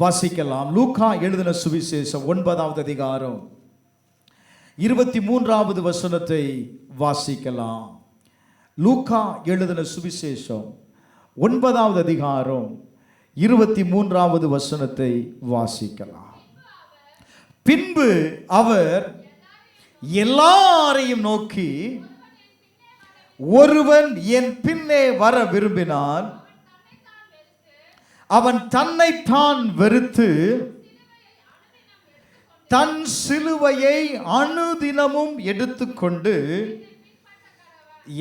வாசிக்கலாம். லூக்கா எழுதின சுவிசேஷம் 9வது அதிகாரம் 23வது வசனத்தை வாசிக்கலாம். லூக்கா எழுதின சுவிசேஷம் 9வது அதிகாரம் 23வது வசனத்தை வாசிக்கலாம். பின்பு அவர் எல்லாரையும் நோக்கி, ஒருவன் என் பின்னே வர விரும்பினால் அவன் தன்னைத்தான் வெறுத்து தன் சிலுவையை அனுதினமும் எடுத்துக்கொண்டு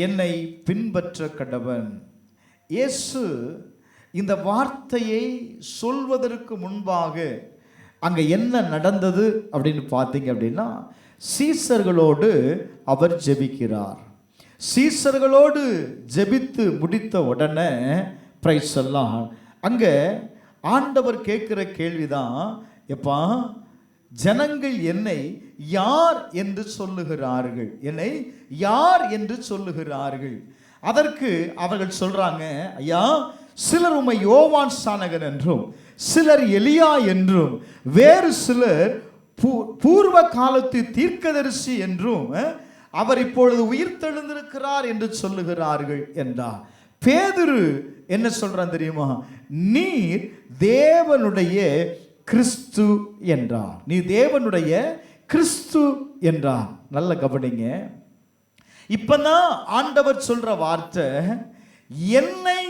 என்னை பின்பற்ற கடவன். இயேசு இந்த வார்த்தையை சொல்வதற்கு முன்பாக அங்கே என்ன நடந்தது அப்படின்னு பார்த்தீங்க அப்படின்னா, சீசர்களோடு அவர் ஜெபிக்கிறார். சீசர்களோடு ஜெபித்து முடித்த உடனே பிரைஸ் எல்லாம் அங்கே ஆண்டவர் கேட்குற கேள்விதான், எப்பா ஜனங்கள் என்னை யார் என்று சொல்லுகிறார்கள், என்னை யார் என்று சொல்லுகிறார்கள்? அதற்கு அவர்கள் சொல்றாங்க, ஐயா சிலர் உம்மை யோவான் ஸ்நானகன் என்றும், சிலர் எலியா என்றும், வேறு சிலர் பூர்வ காலத்து தீர்க்கதரிசி என்றும், அவர் இப்பொழுது உயிர்த்தெழுந்திருக்கிறார் என்று சொல்லுகிறார்கள் என்றார். பேதுரு என்ன சொல்றான் தெரியுமா? நீர் தேவனுடைய கிறிஸ்து என்றார். நீ தேவனுடைய கிறிஸ்து என்றார். நல்ல கவனிங்க. இப்பதான் ஆண்டவர் சொல்ற வார்த்தை, என்னை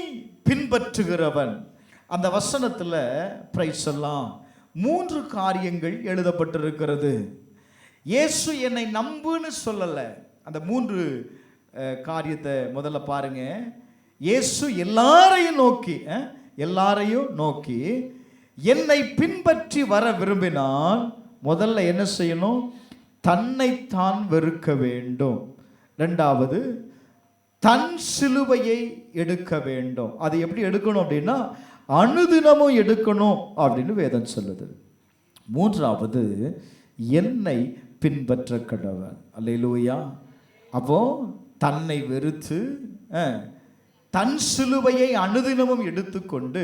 பின்பற்றுகிறவன். அந்த வசனத்துல பிரைஸ் எல்லாம் 3 காரியங்கள் எழுதப்பட்டிருக்கிறது. இயேசு என்னை நம்புன்னு சொல்லல. அந்த 3 காரியத்தை முதல்ல பாருங்க. இயேசு எல்லாரையும் நோக்கி என்னை பின்பற்றி வர விரும்பினால் முதல்ல என்ன செய்யணும்? தன்னைத்தான் வெறுக்க வேண்டும். 2வது தன் சிலுவையை எடுக்க வேண்டும். அது எப்படி எடுக்கணும் அப்படின்னா, அனுதினமும் எடுக்கணும் அப்படின்னு வேதம் சொல்லுது. 3வது என்னை பின்பற்ற கடவன். அல்லேலூயா. அப்போ தன்னை வெறுத்து தன் சிலுவையை அனுதினமும் எடுத்துக்கொண்டு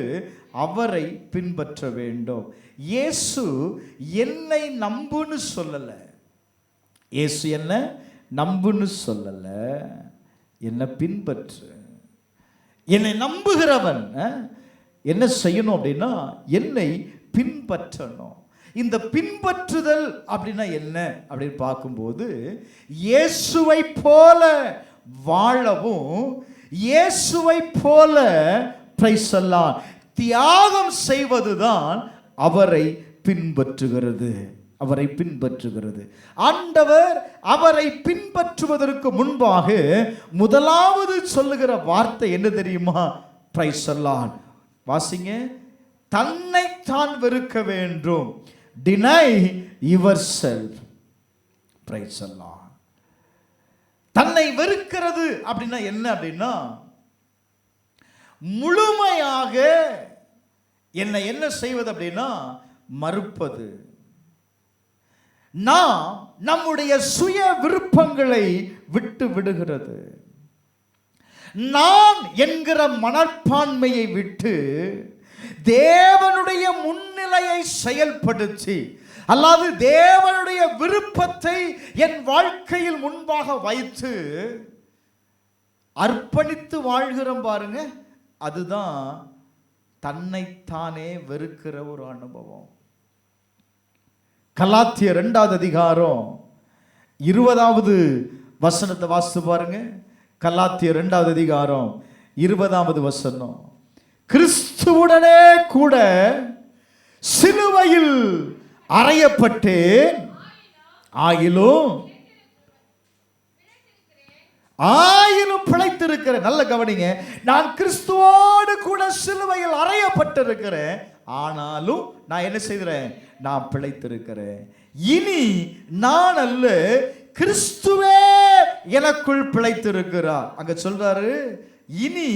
அவரை பின்பற்ற வேண்டும். இயேசு என்னை நம்புன்னு சொல்லல. இயேசு என்ன நம்புன்னு சொல்லல, என்னை பின்பற்று. என்னை நம்புகிறவன் என்ன செய்யணும் அப்படின்னா, என்னை பின்பற்றணும். இந்த பின்பற்றுதல் அப்படின்னா என்ன அப்படின்னு பார்க்கும்போது, இயேசுவை போல வாழவும், இயேசுவை போல பிரைஸ் எல்லாம் தியாகம் செய்வதுதான் அவரை பின்பற்றுகிறது. அவரை பின்பற்றுகிறது. ஆண்டவர் அவரை பின்பற்றுவதற்கு முன்பாக முதலாவது சொல்லுகிற வார்த்தை என்ன தெரியுமா? பிரைஸ் எல்லாம் வாசிங்க. தன்னைத்தான் வெறுக்க வேண்டும். Deny yourself. பிரைஸ் எல்லாம். தன்னை வெறுக்கிறது அப்படின்னா என்ன அப்படின்னா, முழுமையாக என்னை என்ன செய்வது அப்படின்னா மறுப்பது. நாம் நம்முடைய சுய விருப்பங்களை விட்டு விடுகிறது. நான் என்கிற மனப்பான்மையை விட்டு தேவனுடைய முன்னிலையை செயல்படுத்தி, அல்லாது தேவனுடைய விருப்பத்தை என் வாழ்க்கையில் முன்பாக வைத்து அர்ப்பணித்து வாழ்கிறோம் பாருங்க, அதுதான் தன்னைத்தானே வெறுக்கிற ஒரு அனுபவம். கலாத்தியர் 2வது அதிகாரம் 20வது வசனத்தை வாசித்து பாருங்க. கலாத்தியர் 2வது அதிகாரம் 20வது வசனம். கிறிஸ்துவுடனே கூட சிலுவையில் அறையப்பட்டேன், ஆயிலும் பிழைத்திருக்கிறேன். நல்ல கவனிங்க. நான் கிறிஸ்துவோடு கூட சிலுவையில் அறையப்பட்டிருக்கிறேன், ஆனாலும் நான் என்ன செய்கிறேன்? நான் பிழைத்திருக்கிறேன். இனி நான் அல்ல, கிறிஸ்துவே எனக்குள் பிழைத்திருக்கிறார். அங்க சொல்றாரு, இனி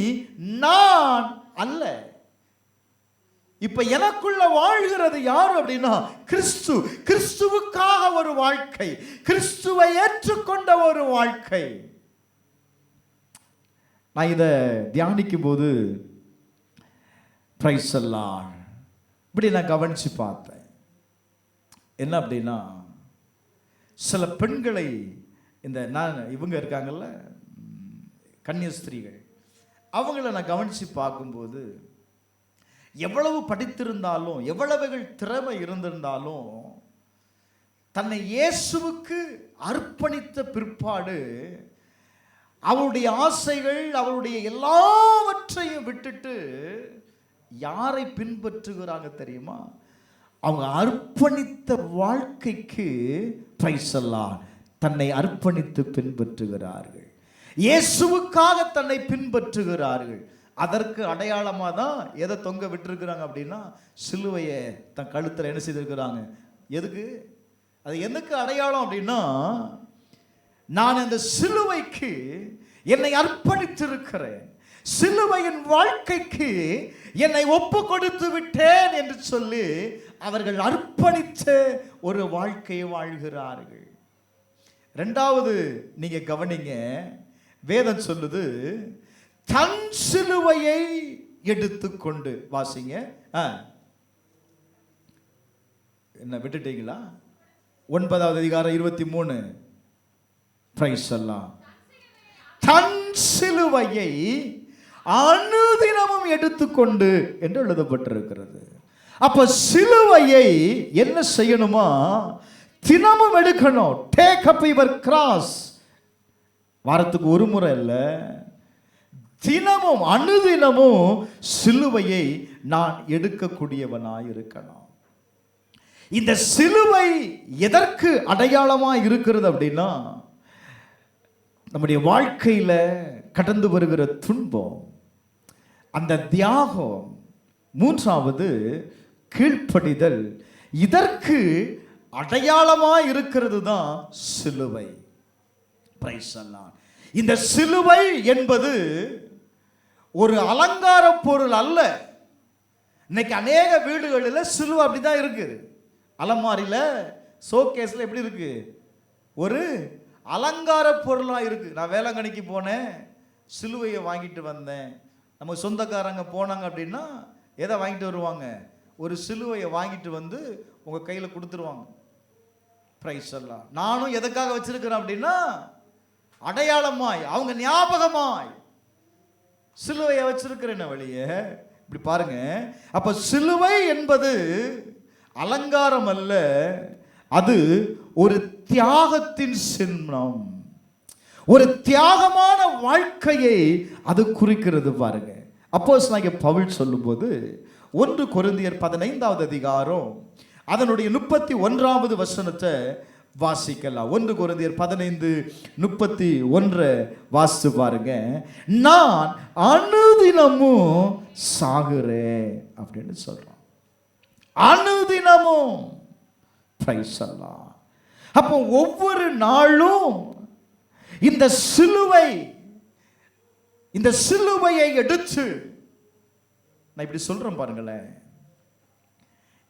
நான் அல்ல. இப்ப எனக்குள்ள வாழ்கிறது யார் அப்படின்னா கிறிஸ்து. கிறிஸ்துவுக்காக ஒரு வாழ்க்கை, கிறிஸ்துவை ஏற்றுக்கொண்ட ஒரு வாழ்க்கை. நான் இதை தியானிக்கும் போது பிரைஸ் எல்லாம் இப்படி நான் கவனிச்சு பார்த்தேன். என்ன அப்படின்னா, சில பெண்களை இவங்க இருக்காங்கல்ல, கன்னியஸ்திரீகள், அவங்கள நான் கவனிச்சு பார்க்கும்போது எவ்வளவு படித்திருந்தாலும், எவ்வளவுகள் திறமை இருந்திருந்தாலும், தன்னை இயேசுவுக்கு அர்ப்பணித்த பிற்பாடு அவருடைய ஆசைகள், அவருடைய எல்லாவற்றையும் விட்டுட்டு யாரை பின்பற்றுகிறாங்க தெரியுமா? அவங்க அர்ப்பணித்த வாழ்க்கைக்கு பிரைஸ் எல்லாம் தன்னை அர்ப்பணித்து பின்பற்றுகிறார்கள். இயேசுவுக்காக தன்னை பின்பற்றுகிறார்கள். அதற்கு அடையாளமாக தான் எதை தொங்க விட்டுருக்கிறாங்க அப்படின்னா, சிலுவையை தன் கழுத்தில் என்ன செய்திருக்கிறாங்க. எதுக்கு? அது எனக்கு அடையாளம் அப்படின்னா, நான் அந்த சிலுவைக்கு என்னை அர்ப்பணித்திருக்கிறேன், சிலுவையின் வாழ்க்கைக்கு என்னை ஒப்பு கொடுத்து விட்டேன் என்று சொல்லி அவர்கள் அர்ப்பணித்த ஒரு வாழ்க்கையை வாழ்கிறார்கள். இரண்டாவது நீங்க கவனிங்க, வேதம் சொல்லுது, தன் சிலுவையை எடுத்துக்கொண்டு. வாசிங்க. என்ன விட்டுட்டீங்களா? 9வது அதிகாரம் 23. பிரைஸ் எல்லாம். தன் சிலுவையை அனுதினமும் எடுத்துக்கொண்டு என்று எழுதப்பட்டிருக்கிறது. அப்ப சிலுவையை என்ன செய்யணுமா? தினமும் எடுக்கணும். Take up your cross. வாரத்துக்கு ஒரு முறை இல்ல, தினமும் அனுதினமும் சிலுவையை நான் எடுக்கக்கூடியவனாய் இருக்கணும். இந்த சிலுவை எதற்கு அடையாளமா இருக்கிறது அப்படின்னா, நம்முடைய வாழ்க்கையில கடந்து வருகிற துன்பம், அந்த தியாகம், மூன்றாவது கீழ்ப்படிதல், இதற்கு அடையாளமா இருக்கிறது தான் சிலுவை. பிரைஸ் எல்லாம். இந்த சிலுவை என்பது ஒரு அலங்கார பொருள் அல்ல. இன்னைக்கு அநேக வீடுகளில் சிலுவை அப்படிதான் இருக்கு. அலமாரியில, ஷோகேஸ்ல எப்படி இருக்கு? ஒரு அலங்கார பொருளாக இருக்கு. நான் வேளாங்கண்ணிக்கு போனேன், சிலுவையை வாங்கிட்டு வந்தேன். நம்ம சொந்தக்காரங்க போனாங்க அப்படின்னா எதை வாங்கிட்டு வருவாங்க? ஒரு சிலுவையை வாங்கிட்டு வந்து உங்கள் கையில் கொடுத்துருவாங்க. பிரைஸ் எல்லாம். நானும் எதுக்காக வச்சிருக்கிறேன் அப்படின்னா, அடையாளமாய், அவங்க ஞாபகமாய் சிலுவையை வச்சிருக்கிறேன் வழியே. இப்படி பாருங்க. அப்ப சிலுவை என்பது அலங்காரம் அல்ல, அது ஒரு தியாகத்தின் சின்னம், ஒரு தியாகமான வாழ்க்கையை அது குறிக்கிறது. பாருங்க, அப்போஸ்தலனாகிய பவுல் சொல்லும்போது 1 கொரிந்தியர் 15வது அதிகாரம் அதனுடைய 31வது வசனத்தை வாசிக்கலாம். 1 கொரிந்தியர் 15:31 வாசித்து பாருங்க. நான் அனுதினமும் சாகுறேன் அப்படின்னு சொல்றான். அனுதினமும். பிரைஸ் எல்லாம். அப்போ ஒவ்வொரு நாளும் இந்த சிலுவையை எடுத்து, நான் இப்படி சொல்றேன் பாருங்களேன்,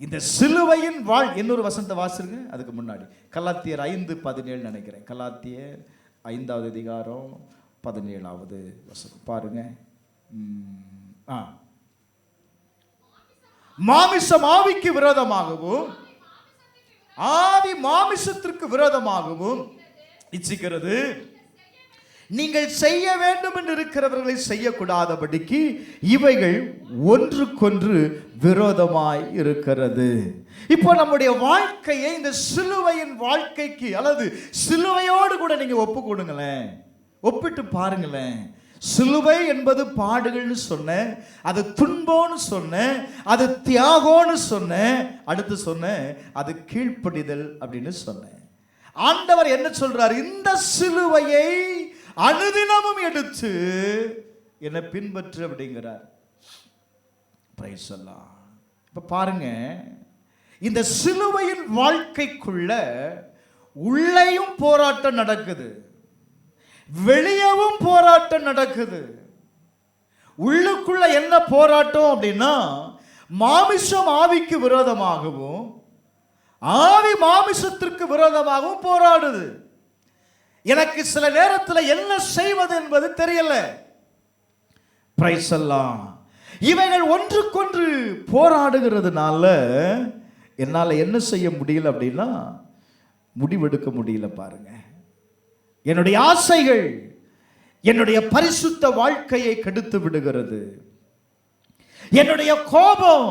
இந்த சிலுவையின் இன்னொரு வசனத்தை வாசிருங்க. அதுக்கு முன்னாடி கலாத்தியர் 5:17 நினைக்கிறேன். கலாத்தியர் 5வது அதிகாரம் 17வது வசனம் பாருங்க. மாமிசம் ஆவிக்கு விரோதமாகவும் ஆவி மாமிசத்திற்கு விரோதமாகவும் இச்சிக்கிறது. நீங்கள் செய்ய வேண்டும் என்று இருக்கிறவர்களை செய்யக்கூடாதபடிக்கு இவைகள் ஒன்றுக்கொன்று விரோதமாய் இருக்கிறது. இப்போ நம்முடைய வாழ்க்கையை இந்த சிலுவையின் வாழ்க்கைக்கு அல்லது சிலுவையோடு கூட நீங்க ஒப்பு கொடுங்களேன், ஒப்பிட்டு பாருங்களேன். சிலுவை என்பது பாடுகள்னு சொன்னேன், அது துன்பம்னு சொன்னேன், அது தியாகம்னு சொன்னேன், அடுத்து சொன்னேன் அது கீழ்ப்படிதல் அப்படின்னு சொன்னேன். ஆண்டவர் என்ன சொல்றார்? இந்த சிலுவையை அனுதினமும் எடுத்து என்னை பின்பற்று அப்படிங்கிறார். பிரைஸ் எல்லாம். இப்ப பாருங்க, இந்த சிலுவையின் வாழ்க்கைக்குள்ள உள்ளேயும் போராட்டம் நடக்குது, வெளியவும் போராட்டம் நடக்குது. உள்ளுக்குள்ள என்ன போராட்டம் அப்படின்னா, மாமிசம் ஆவிக்கு விரோதமாகவும் ஆவி மாமிசத்திற்கு விரோதமாகவும் போராடுது. எனக்கு சில நேரத்தில் என்ன செய்வது என்பது தெரியல. பிரைஸ் எல்லாம். இவைகள் ஒன்றுக்கொன்று போராடுகிறதுனால என்னால் என்ன செய்ய முடியல அப்படின்னா முடிவெடுக்க முடியல. பாருங்க, என்னுடைய ஆசைகள் என்னுடைய பரிசுத்த வாழ்க்கையை கெடுத்து விடுகிறது. என்னுடைய கோபம்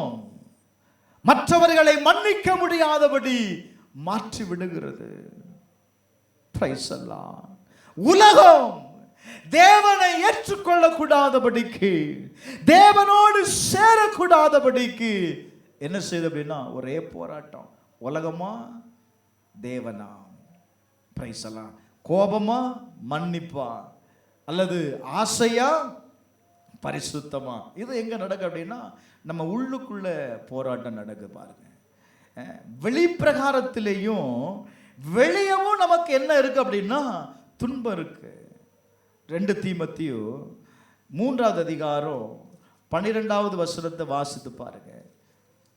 மற்றவர்களை மன்னிக்க முடியாதபடி மாற்றி விடுகிறது. பிரைஸ் அல்லாஹ். உலகம் தேவனை ஏற்றுக்கொள்ள கூடாதபடிக்கு, தேவனோடு சேரக்கூடாதபடிக்கு என்ன செய்யுது அப்படின்னா ஒரே போராட்டம். உலகமா தேவனா? பிரைஸ் அல்லாஹ். கோபமா மன்னிப்பா, அல்லது ஆசையா பரிசுத்தமா? இது எங்க நடக்கு அப்படின்னா நம்ம உள்ளுக்குள்ள போராட்டம் நடக்கு. பாருங்க, வெளிப்பிரகாரத்திலேயும் வெளியவும் நமக்கு என்ன இருக்கு அப்படின்னா துன்பம் இருக்கு. 2 தீமோத்தேயு 3வது அதிகாரம் 12வது வசனத்தை வாசித்து பாருங்க.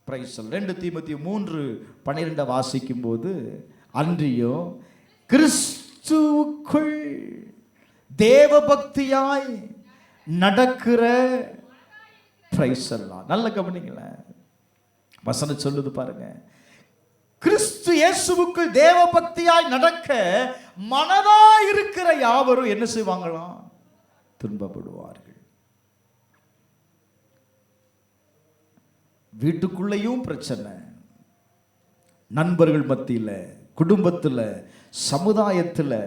பிரைஸ். 2 தீமோத்தேயு 3:12 வாசிக்கும் போது, அன்றியும் கிறிஸ்துவுக்குள் தேவ பக்தியாய் நடக்கிற, பிரைஸ் எல்லாம் நல்ல கவனிங்களேன், வசனம் சொல்லுது பாருங்க, கிறிஸ்து இயேசுவுக்குள் தேவ பக்தியாய் நடக்க மனதாய் இருக்கிற யாவரும் என்ன செய்வாங்களாம்? துன்பப்படுவார்கள். வீட்டுக்குள்ளேயும் பிரச்சனை, நண்பர்கள் மத்தியில், குடும்பத்தில், சமுதாயத்தில்,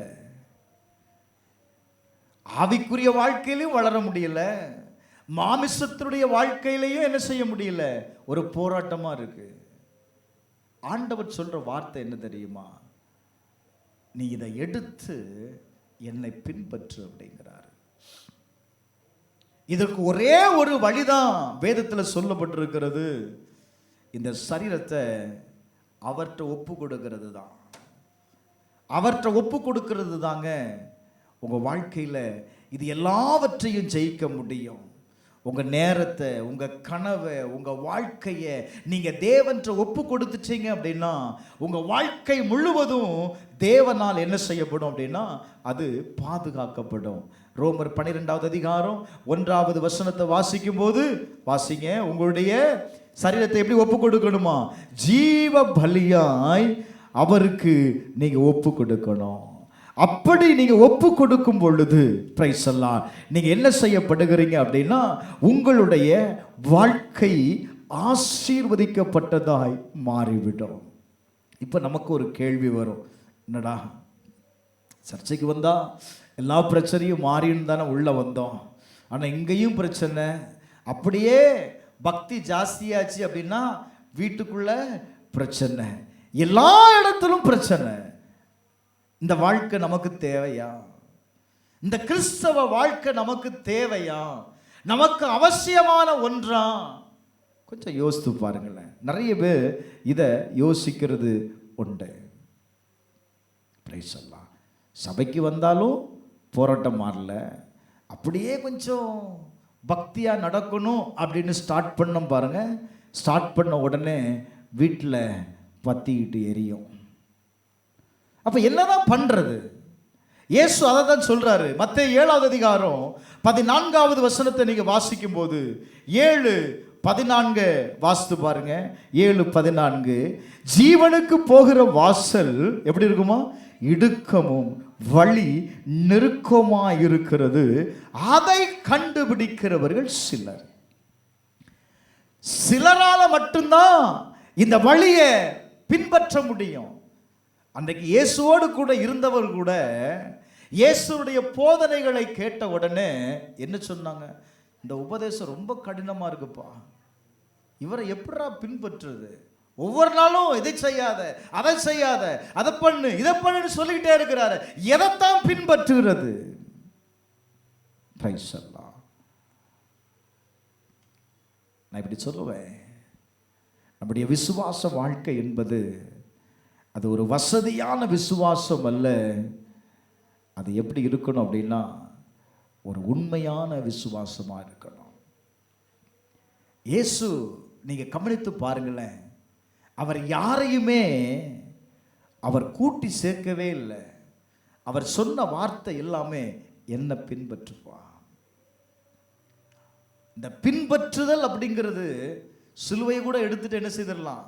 ஆவிக்குரிய வாழ்க்கையிலையும் வளர முடியல, மாமிசத்தினுடைய வாழ்க்கையிலையும் என்ன செய்ய முடியல, ஒரு போராட்டமா இருக்கு. ஆண்டவர் சொல்ற வார்த்தை என்ன தெரியுமா? நீ இதை எடுத்து என்னை பின்பற்று அப்படிங்கிறார். இதற்கு ஒரே ஒரு வழிதான் வேதத்தில் சொல்லப்பட்டிருக்கிறது. இந்த சரீரத்தை அவர்கிட்ட ஒப்பு கொடுக்கிறது தான். அவர்கிட்ட ஒப்பு கொடுக்கிறது தாங்க உங்க வாழ்க்கையில இது எல்லாவற்றையும் ஜெயிக்க முடியும். உங்க நேரத்தை, உங்க கனவை, உங்க வாழ்க்கையை நீங்க தேவன்கிட்ட ஒப்பு கொடுத்துட்டீங்க அப்படின்னா உங்க வாழ்க்கை முழுவதும் தேவனால் என்ன செய்யப்படும் அப்படின்னா அது பாதுகாக்கப்படும். ரோமர் 12வது அதிகாரம் 1வது வசனத்தை வாசிக்கும் போது வாசிங்க, உங்களுடைய சரீரத்தை எப்படி ஒப்பு கொடுக்கணுமா? ஜீவ பலியாய் அவருக்கு நீங்க ஒப்பு கொடுக்கணும். அப்படி நீங்க ஒப்பு கொடுக்கும் பொழுது பிரைஸ் எல்லாம் நீங்க என்ன செய்யப்படுகிறீங்க அப்படின்னா உங்களுடைய வாழ்க்கை ஆசீர்வதிக்கப்பட்டதாய் மாறிவிடும். இப்ப நமக்கு ஒரு கேள்வி வரும், என்னடா சர்ச்சைக்கு வந்தா எல்லா பிரச்சனையும் மாறின்னு தானே உள்ள வந்தோம், ஆனா இங்கேயும் பிரச்சனை, அப்படியே பக்தி ஜாஸ்தியாச்சு அப்படின்னா வீட்டுக்குள்ள பிரச்சனை, எல்லா இடத்திலும் பிரச்சனை. இந்த வாழ்க்கை நமக்கு தேவையா? இந்த கிறிஸ்தவ வாழ்க்கை நமக்கு தேவையா? நமக்கு அவசியமான ஒன்றா? கொஞ்சம் யோசித்து பாருங்களேன். நிறைய பேர் இதை யோசிக்கிறது உண்டு. பிரைஸ் எல்லாம் சபைக்கு வந்தாலும் போராட்டம் மாறல, அப்படியே கொஞ்சம் பக்தியா நடக்கணும் அப்படின்னு ஸ்டார்ட் பண்ணோம் பாருங்க, ஸ்டார்ட் பண்ண உடனே வீட்டில் பத்திக்கிட்டு எரியும். அப்ப என்னதான் பண்றது? இயேசு அதை தான் சொல்றாரு. மத்தேயு 7வது அதிகாரம் 14வது வசனத்தை நீங்க வாசிக்கும் போது 7:14 வாசித்து பாருங்க. 7:14 ஜீவனுக்கு போகிற வாசல் எப்படி இருக்குமா? இடுக்கமும் வழி நெருக்கமா இருக்கிறது, அதை கண்டுபிடிக்கிறவர்கள் சிலர். சிலரால மட்டும்தான் இந்த வழியை பின்பற்ற முடியும். அன்றைக்கு இயேசுவோடு கூட இருந்தவர் கூட இயேசுடைய போதனைகளை கேட்ட உடனே என்ன சொன்னாங்க? இந்த உபதேசம் ரொம்ப கடினமா இருக்குப்பா, இவரை எப்படா பின்பற்றுறது? ஒவ்வொரு நாளும் இதை செய்யாத, அதை செய்யாத, அதை பண்ணு, இதை பண்ணு சொல்லிக்கிட்டே இருக்கிறாரு, எதைத்தான் பின்பற்றுகிறது? நான் இப்படி சொல்லுவேன், நம்முடைய விசுவாச வாழ்க்கை என்பது அது ஒரு வசதியான விசுவாசம் அல்ல. அது எப்படி இருக்கணும் அப்படின்னா ஒரு உண்மையான விசுவாசமா இருக்கணும். இயேசு நீங்க கவனித்து பாருங்களேன், அவர் யாரையுமே அவர் கூட்டி சேர்க்கவே இல்லை. அவர் சொன்ன வார்த்தை எல்லாமே என்ன பின்பற்றுப்பா. இந்த பின்பற்றுதல் அப்படிங்கிறது சிலுவையை கூட எடுத்துட்டு என்ன செய்திடலாம்,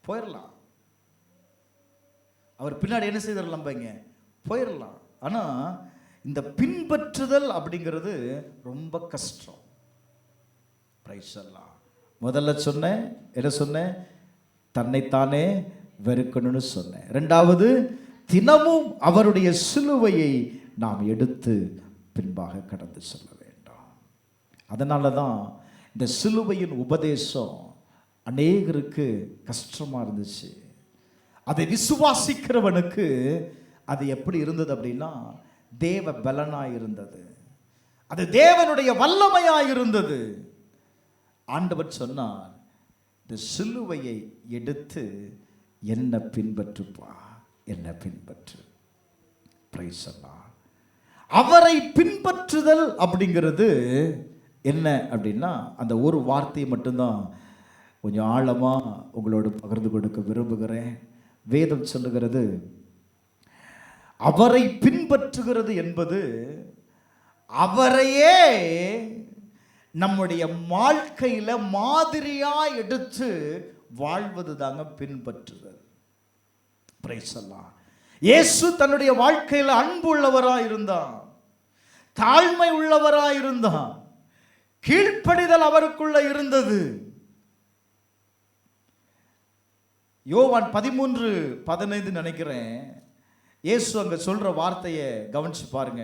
போயிடலாம். அவர் பின்னாடி என்ன செய்திடலாம், போயிடலாம். ஆனால் இந்த பின்பற்றுதல் அப்படிங்கிறது ரொம்ப கஷ்டம். பிரைஸ் எல்லாம் முதல்ல சொன்னேன், என்ன சொன்னேன், தன்னைத்தானே வெறுக்கணும்னு சொன்னேன். ரெண்டாவது, தினமும் அவருடைய சிலுவையை நாம் எடுத்து பின்பாக கடந்து செல்ல வேண்டும். அதனால தான் இந்த சிலுவையின் உபதேசம் அநேகருக்கு கஷ்டமாக இருந்துச்சு. அதை விசுவாசிக்கிறவனுக்கு அது எப்படி இருந்தது அப்படின்னா தேவ பலனாய் இருந்தது, அது தேவனுடைய வல்லமையாய் இருந்தது. ஆண்டவர் சொன்னார், இந்த சிலுவையை எடுத்து என்ன பின்பற்றுப்பா, என்ன பின்பற்று. பிரைஸ் எல்லாம். அவரை பின்பற்றுதல் அப்படிங்கிறது என்ன அப்படின்னா அந்த ஒரு வார்த்தையை மட்டும்தான் கொஞ்சம் ஆழமாக உங்களோடு பகிர்ந்து கொடுக்க விரும்புகிறேன். வேதம் சொல்லுகிறது, அவரை பின்பற்றுகிறது என்பது அவரையே நம்முடைய வாழ்க்கையில மாதிரியா எடுத்து வாழ்வது தாங்க பின்பற்றுதல். பிரைஸ் எல்லாம். இயேசு தன்னுடைய வாழ்க்கையில் அன்பு உள்ளவராய் இருந்தான், தாழ்மை உள்ளவராய் இருந்தான், கீழ்ப்படிதல் அவருக்குள்ள இருந்தது. யோவான் 13:15 நினைக்கிறேன், இயேசு அங்க சொல்ற வார்த்தையை கவனிச்சு பாருங்க.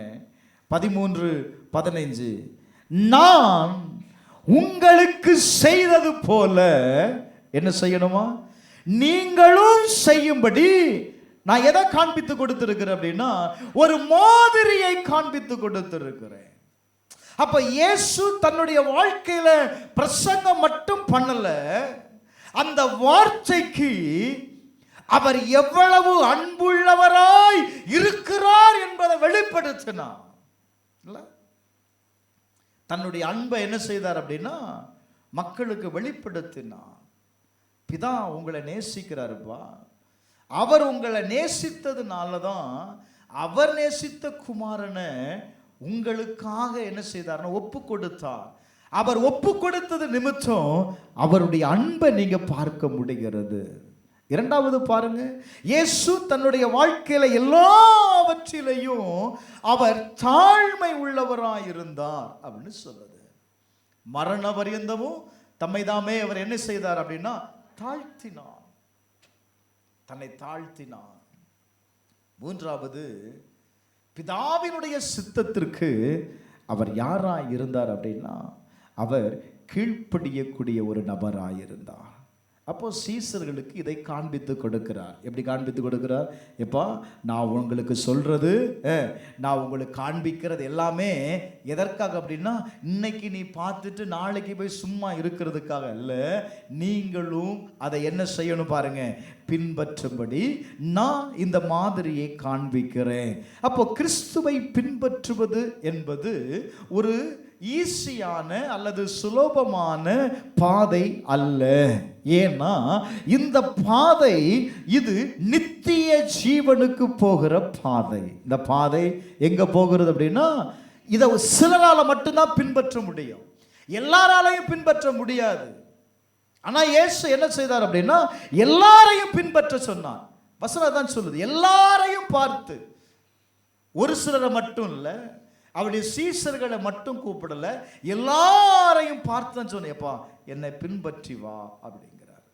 13:15, நான் உங்களுக்கு செய்தது போல என்ன செய்யணுமா, நீங்களும் செய்யும்படி நான் எதை காண்பித்து கொடுத்திருக்கிறேன் அப்படின்னா ஒரு மாதிரியை காண்பித்து கொடுத்திருக்கிறேன். அப்ப இயேசு தன்னுடைய வாழ்க்கையில பிரசங்கம் மட்டும் பண்ணல, அந்த வார்த்தைக்கு அவர் எவ்வளவு அன்புள்ளவராய் இருக்கிறார் என்பதை வெளிப்படுத்தினார். தன்னுடைய அன்பை என்ன செய்தார் அப்படின்னா மக்களுக்கு வெளிப்படுத்தினார். பிதா உங்களை நேசிக்கிறாருப்பா, அவர் உங்களை நேசித்ததுனால தான் அவர் நேசித்த குமாரனை உங்களுக்காக என்ன செய்தார்னா ஒப்பு கொடுத்தார். அவர் ஒப்பு கொடுத்தது நிமித்தம் அவருடைய அன்பை நீங்க பார்க்க முடிகிறது. இரண்டாவது பாருங்க, இயேசு தன்னுடைய வாழ்க்கையில எல்லாவற்றிலையும் அவர் தாழ்மை உள்ளவராய் இருந்தார் அப்படின்னு சொல்லுது. மரண பரியந்தமும் தம்மை தாமே அவர் என்ன செய்தார் அப்படின்னா தாழ்த்தினார், தன்னை தாழ்த்தினார். மூன்றாவது, பிதாவினுடைய சித்தத்திற்கு அவர் யாராய் இருந்தார் அப்படின்னா அவர் கீழ்ப்படியக்கூடிய ஒரு நபராய் இருந்தார். அப்போ சீசர்களுக்கு இதை காண்பித்து கொடுக்கிறார். எப்படி காண்பித்து கொடுக்கிறார்? எப்பா, நான் உங்களுக்கு சொல்றது, நான் உங்களுக்கு காண்பிக்கிறது எல்லாமே எதற்காக அப்படின்னா இன்னைக்கு நீ பார்த்துட்டு நாளைக்கு போய் சும்மா இருக்கிறதுக்காக அல்ல, நீங்களும் அதை என்ன செய்யணும் பாருங்க, பின்பற்றும்படி நான் இந்த மாதிரியை காண்பிக்கிறேன். அப்போ கிறிஸ்துவை பின்பற்றுவது என்பது ஒரு ஈஸியான அல்லது சுலபமான பாதை அல்ல. ஏன்னா இந்த பாதை இது நித்திய ஜீவனுக்கு போகிற பாதை. இந்த பாதை எங்க போகிறது அப்படின்னா இதை சிலரால மட்டும்தான் பின்பற்ற முடியும், எல்லாராலையும் பின்பற்ற முடியாது. ஆனா இயேசு என்ன செய்தார் அப்படின்னா எல்லாரையும் பின்பற்ற சொன்னார். வசனம் தான் சொல்லுது, எல்லாரையும் பார்த்து, ஒரு சிலரை மட்டும் இல்லை, அவருடைய சீசர்களை மட்டும் கூப்பிடல, எல்லாரையும் பார்த்து சொன்னேப்பா என்னை பின்பற்றி வா அப்படிங்கிறார்.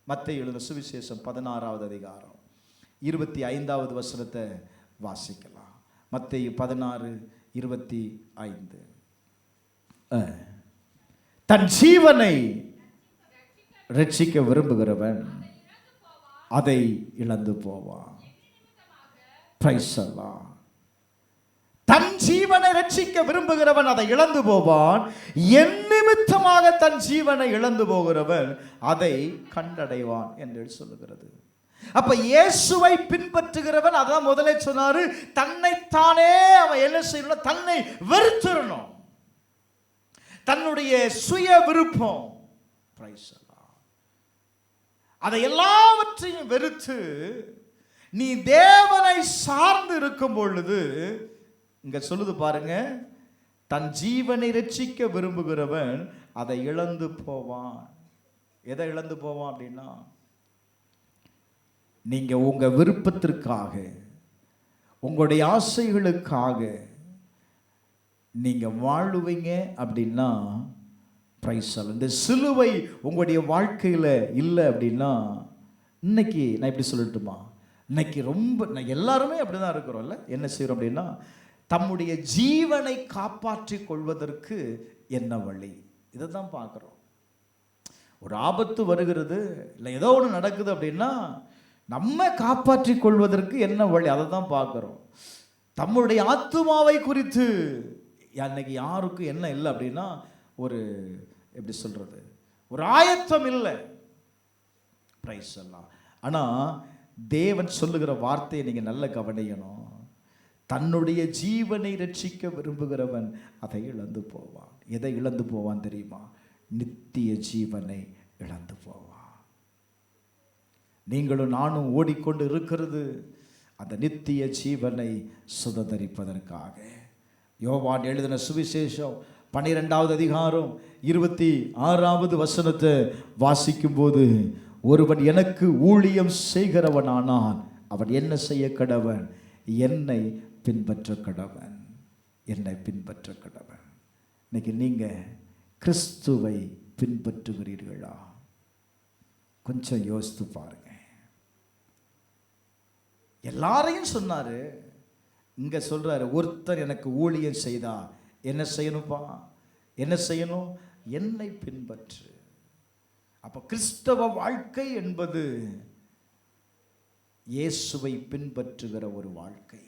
மத்தேயு எழுதின சுவிசேஷம் 16வது அதிகாரம் 25வது வசனத்தை வாசிக்கலாம். மத்தேயு 16:25. தன் ஜீவனை ரட்சிக்க விரும்புகிறவன் அதை இழந்து போவான். பிரைஸ் அல்லாஹ். தன் ஜீவனை ரட்சிக்க விரும்புகிறவன் அதை இழந்து போவான், என் நிமித்தமாக தன் ஜீவனை இழந்து போகிறவன் அதை கண்டடைவான் என்று சொல்லுகிறது. அப்ப இயேசுவை பின்பற்றுகிறவன், அதான் முதலே சொன்னாரு, தன்னைத்தானே அவன் என்ன செய்யணும், தன்னை வெறுத்துறணும், தன்னுடைய சுய விருப்பம், அதை எல்லாவற்றையும் வெறுத்து நீ தேவனை சார்ந்து இருக்கும் பொழுது, இங்க சொல்லுது பாருங்க, தன் ஜீவனை ரட்சிக்க விரும்புகிறவன் அதை இழந்து போவான். எதை இழந்து போவான் அப்படின்னா, நீங்க உங்க விருப்பத்திற்காக, உங்களுடைய ஆசைகளுக்காக நீங்க வாழுவீங்க அப்படின்னா இந்த சிலுவை உங்களுடைய வாழ்க்கையில் இல்லை அப்படின்னா, இன்னைக்கு நான் இப்படி சொல்லட்டுமா, இன்னைக்கு ரொம்ப எல்லாருமே அப்படிதான் இருக்கிறோம்ல. என்ன செய்யறோம் அப்படின்னா, தம்முடைய ஜீவனை காப்பாற்றி கொள்வதற்கு என்ன வழி, இதை தான் பார்க்குறோம். ஒரு ஆபத்து வருகிறது, இல்லை ஏதோ ஒன்று நடக்குது அப்படின்னா நம்ம காப்பாற்றி கொள்வதற்கு என்ன வழி, அதை தான் பார்க்குறோம். தம்முடைய ஆத்துமாவை குறித்து அன்னைக்கு யாருக்கும் என்ன இல்லை அப்படின்னா, ஒரு எப்படி சொல்றது, ஒரு ஆயத்தம் இல்லை. பிரைஸ் எல்லாம். ஆனால் தேவன் சொல்லுகிற வார்த்தையை நீங்கள் நல்ல கவனிக்கணும். தன்னுடைய ஜீவனை ரட்சிக்க விரும்புகிறவன் அதை இழந்து போவான். எதை இழந்து போவான் தெரியுமா? நித்திய ஜீவனை இழந்து போவான். நீங்களும் நானும் ஓடிக்கொண்டு இருக்கிறது அந்த நித்திய ஜீவனை சுதந்தரிப்பதற்காக. யோவான் எழுதின சுவிசேஷம் 12வது அதிகாரம் 26வது வசனத்தை வாசிக்கும் போது, ஒருவன் எனக்கு ஊழியம் செய்கிறவனானான், அவன் என்ன செய்ய கடவன்? என்னை பின்பற்ற கடவன். என்னை பின்பற்ற கடவன். இன்னைக்கு நீங்க கிறிஸ்துவை பின்பற்றுகிறீர்களா? கொஞ்சம் யோசித்து பாருங்க. எல்லாரையும் சொன்னாரு, இங்க சொல்றாரு, ஒருத்தர் எனக்கு ஊழியம் செய்தா என்ன செய்யணும்ப்பா? என்ன செய்யணும்? என்னை பின்பற்று. அப்ப கிறிஸ்தவ வாழ்க்கை என்பது இயேசுவை பின்பற்றுகிற ஒரு வாழ்க்கை.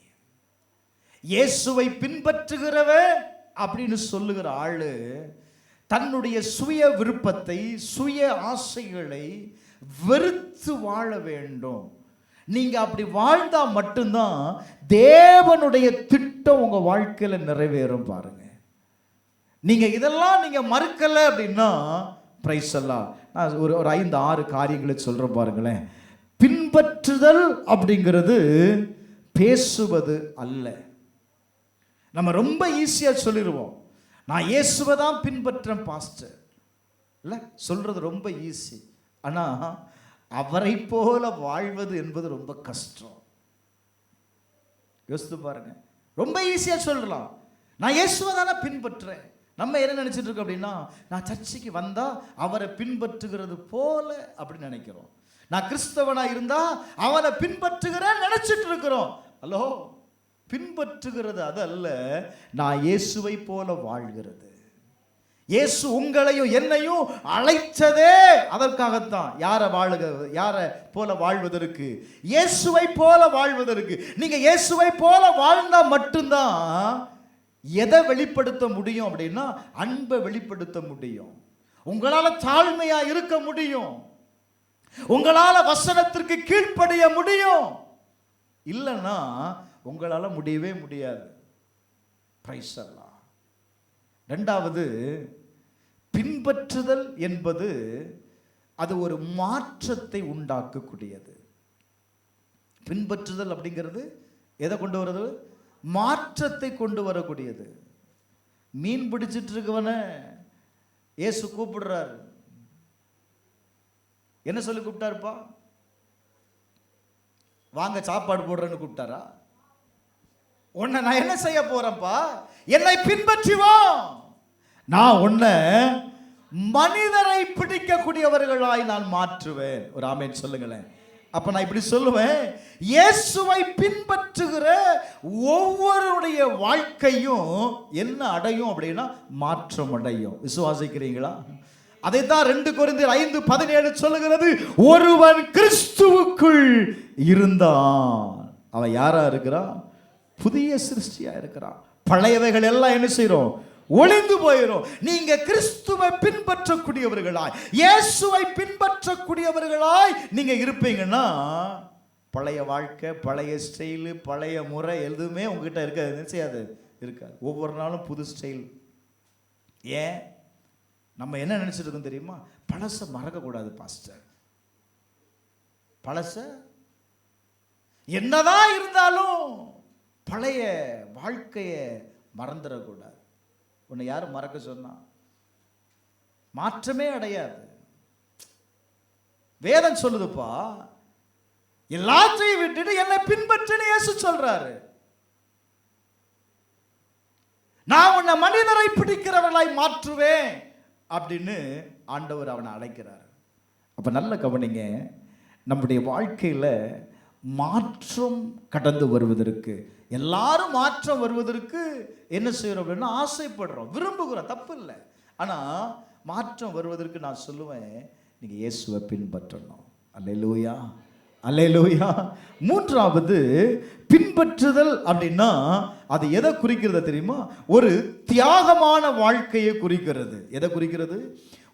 இயேசுவை பின்பற்றுகிறவ அப்படின்னு சொல்லுகிற ஆளு தன்னுடைய சுய விருப்பத்தை, சுய ஆசைகளை வெறுத்து வாழ வேண்டும். நீங்க அப்படி வாழ்ந்தா மட்டும்தான் தேவனுடைய திட்டம் உங்க வாழ்க்கையில நிறைவேறும். பாருங்க, நீங்க இதெல்லாம் நீங்க மறுக்கல அப்படின்னா, பிரைஸ் எல்லாம் நான் ஒரு 5-6 காரியங்களை சொல்றேன் பாருங்களேன். பின்பற்றுதல் அப்படிங்கிறது பேசுவது அல்ல. நம்ம ரொம்ப ஈஸியா சொல்லிடுவோம், நான் இயேசுவை தான் பின்பற்றேன் பாஸ்டர், இல்ல சொல்றது ரொம்ப ஈஸி. ஆனா அவரை போல வாழ்வது என்பது ரொம்ப கஷ்டம். யோசித்து பாருங்க. ரொம்ப ஈஸியா சொல்லலாம், நான் இயேசுவை தானே பின்பற்றுறேன். நம்ம என்ன நினைச்சிட்டு இருக்கோம் அப்படின்னா, நான் சர்ச்சைக்கு வந்தா அவரை பின்பற்றுகிறது போல அப்படின்னு நினைக்கிறோம். நான் கிறிஸ்தவனா இருந்தா அவனை பின்பற்றுகிறேன் நினைச்சிட்டு இருக்கிறோம். ஹலோ, பின்பற்றுகிறது அது அல்ல, நான் இயேசுவை போல வாழ்கிறது. இயேசு உங்களையும் என்னையும் அழைத்ததே அதற்காகத்தான். யாரை போல வாழ்வதற்கு? இயேசுவை போல வாழ்வதற்கு. நீங்க இயேசுவை போல வாழ்ந்தா மட்டும்தான் எதை வெளிப்படுத்த முடியும் அப்படின்னா, அன்பை வெளிப்படுத்த முடியும். உங்களால தாழ்மையா இருக்க முடியும். உங்களால வசனத்திற்கு கீழ்ப்படிய முடியும். இல்லைன்னா உங்களால முடியவே முடியாது. பிரைஸ் அல்லாஹ். இரண்டாவது, பின்பற்றுதல் என்பது அது ஒரு மாற்றத்தை உண்டாக்கக்கூடியது. பின்பற்றுதல் அப்படிங்கிறது எதை கொண்டு வருது? மாற்றத்தை கொண்டு வரக்கூடியது. மீன் பிடிச்சிட்டு இருக்கவன இயேசு கூப்பிடுறாரு. என்ன சொல்லி கூப்பிட்டாருப்பா? வாங்க சாப்பாடு போடுறேன்னு கூப்பிட்டாரா? உன்னை நான் என்ன செய்ய போறேன்ப்பா? என்னை பின்பற்றி வா, நான் உன்னை மனிதரை பிடிக்கக்கூடியவர்களாய் நான் மாற்றுவேன். ஒரு ஆமென் சொல்லுங்களேன். அப்ப நான் இப்படி சொல்லுவேன், இயேசுவை பின்பற்றுகிற ஒவ்வொருடைய வாழ்க்கையும் என்ன அடையும் அப்படின்னா மாற்றம் அடையும். விசுவாசிக்கிறீங்களா? அதைத்தான் 2 கொரிந்தியர் 5:17 சொல்லுகிறது. ஒருவன் கிறிஸ்துவுக்குள் இருந்தான், அவன் யாரா இருக்கிறான்? புதிய சிருஷ்டியா இருக்கிறான். பழையவைகள் எல்லாம் என்ன செய்யறோம்? ஒளிந்து போயிடும். நீங்க கிறிஸ்துவை பின்பற்றக்கூடியவர்களாய், இயேசுவை பின்பற்றக்கூடியவர்களாய் நீங்க இருப்பீங்கன்னா, பழைய வாழ்க்கை, பழைய ஸ்டைலு, பழைய முறை எதுவுமே உங்ககிட்ட இருக்காது. இருக்காது. ஒவ்வொரு நாளும் புது ஸ்டைல். ஏன்? நம்ம என்ன நினைச்சிட்டு இருக்கோம் தெரியுமா? பழச மறக்க கூடாது பாஸ்டர். பழச என்னதான் இருந்தாலும் பழைய வாழ்க்கையை மறந்துடக்கூடாது. உன்னை யாரும் மறக்க சொன்னா? மாற்றமே அடையாது. வேதம் சொல்லுதுப்பா, எல்லாத்தையும் விட்டுட்டு என்னை பின்பற்றுன்னு இயேசு சொல்றாரு. நான் உன்னை மனிதரை பிடிக்கிறவர்களாய் மாற்றுவேன் அப்படின்னு ஆண்டவர் அவனை அழைக்கிறார். அப்ப நல்ல கவனிங்க, நம்முடைய வாழ்க்கையில மாற்றம் கடந்து வருவதற்கு, எல்லாரும் மாற்றம் வருவதற்கு என்ன செய்யறோம் அப்படின்னா ஆசைப்படுறோம், விரும்புகிறோம், தப்பு இல்லை. ஆனா மாற்றம் வருவதற்கு நான் சொல்லுவேன், நீங்க இயேசுவை பின்பற்றணும். அல்லேலூயா, அல்லேலூயா. மூன்றாவது, பின்பற்றுதல் அப்படின்னா அது எதை குறிக்கிறது தெரியுமா? ஒரு தியாகமான வாழ்க்கையை குறிக்கிறது. எதை குறிக்கிறது?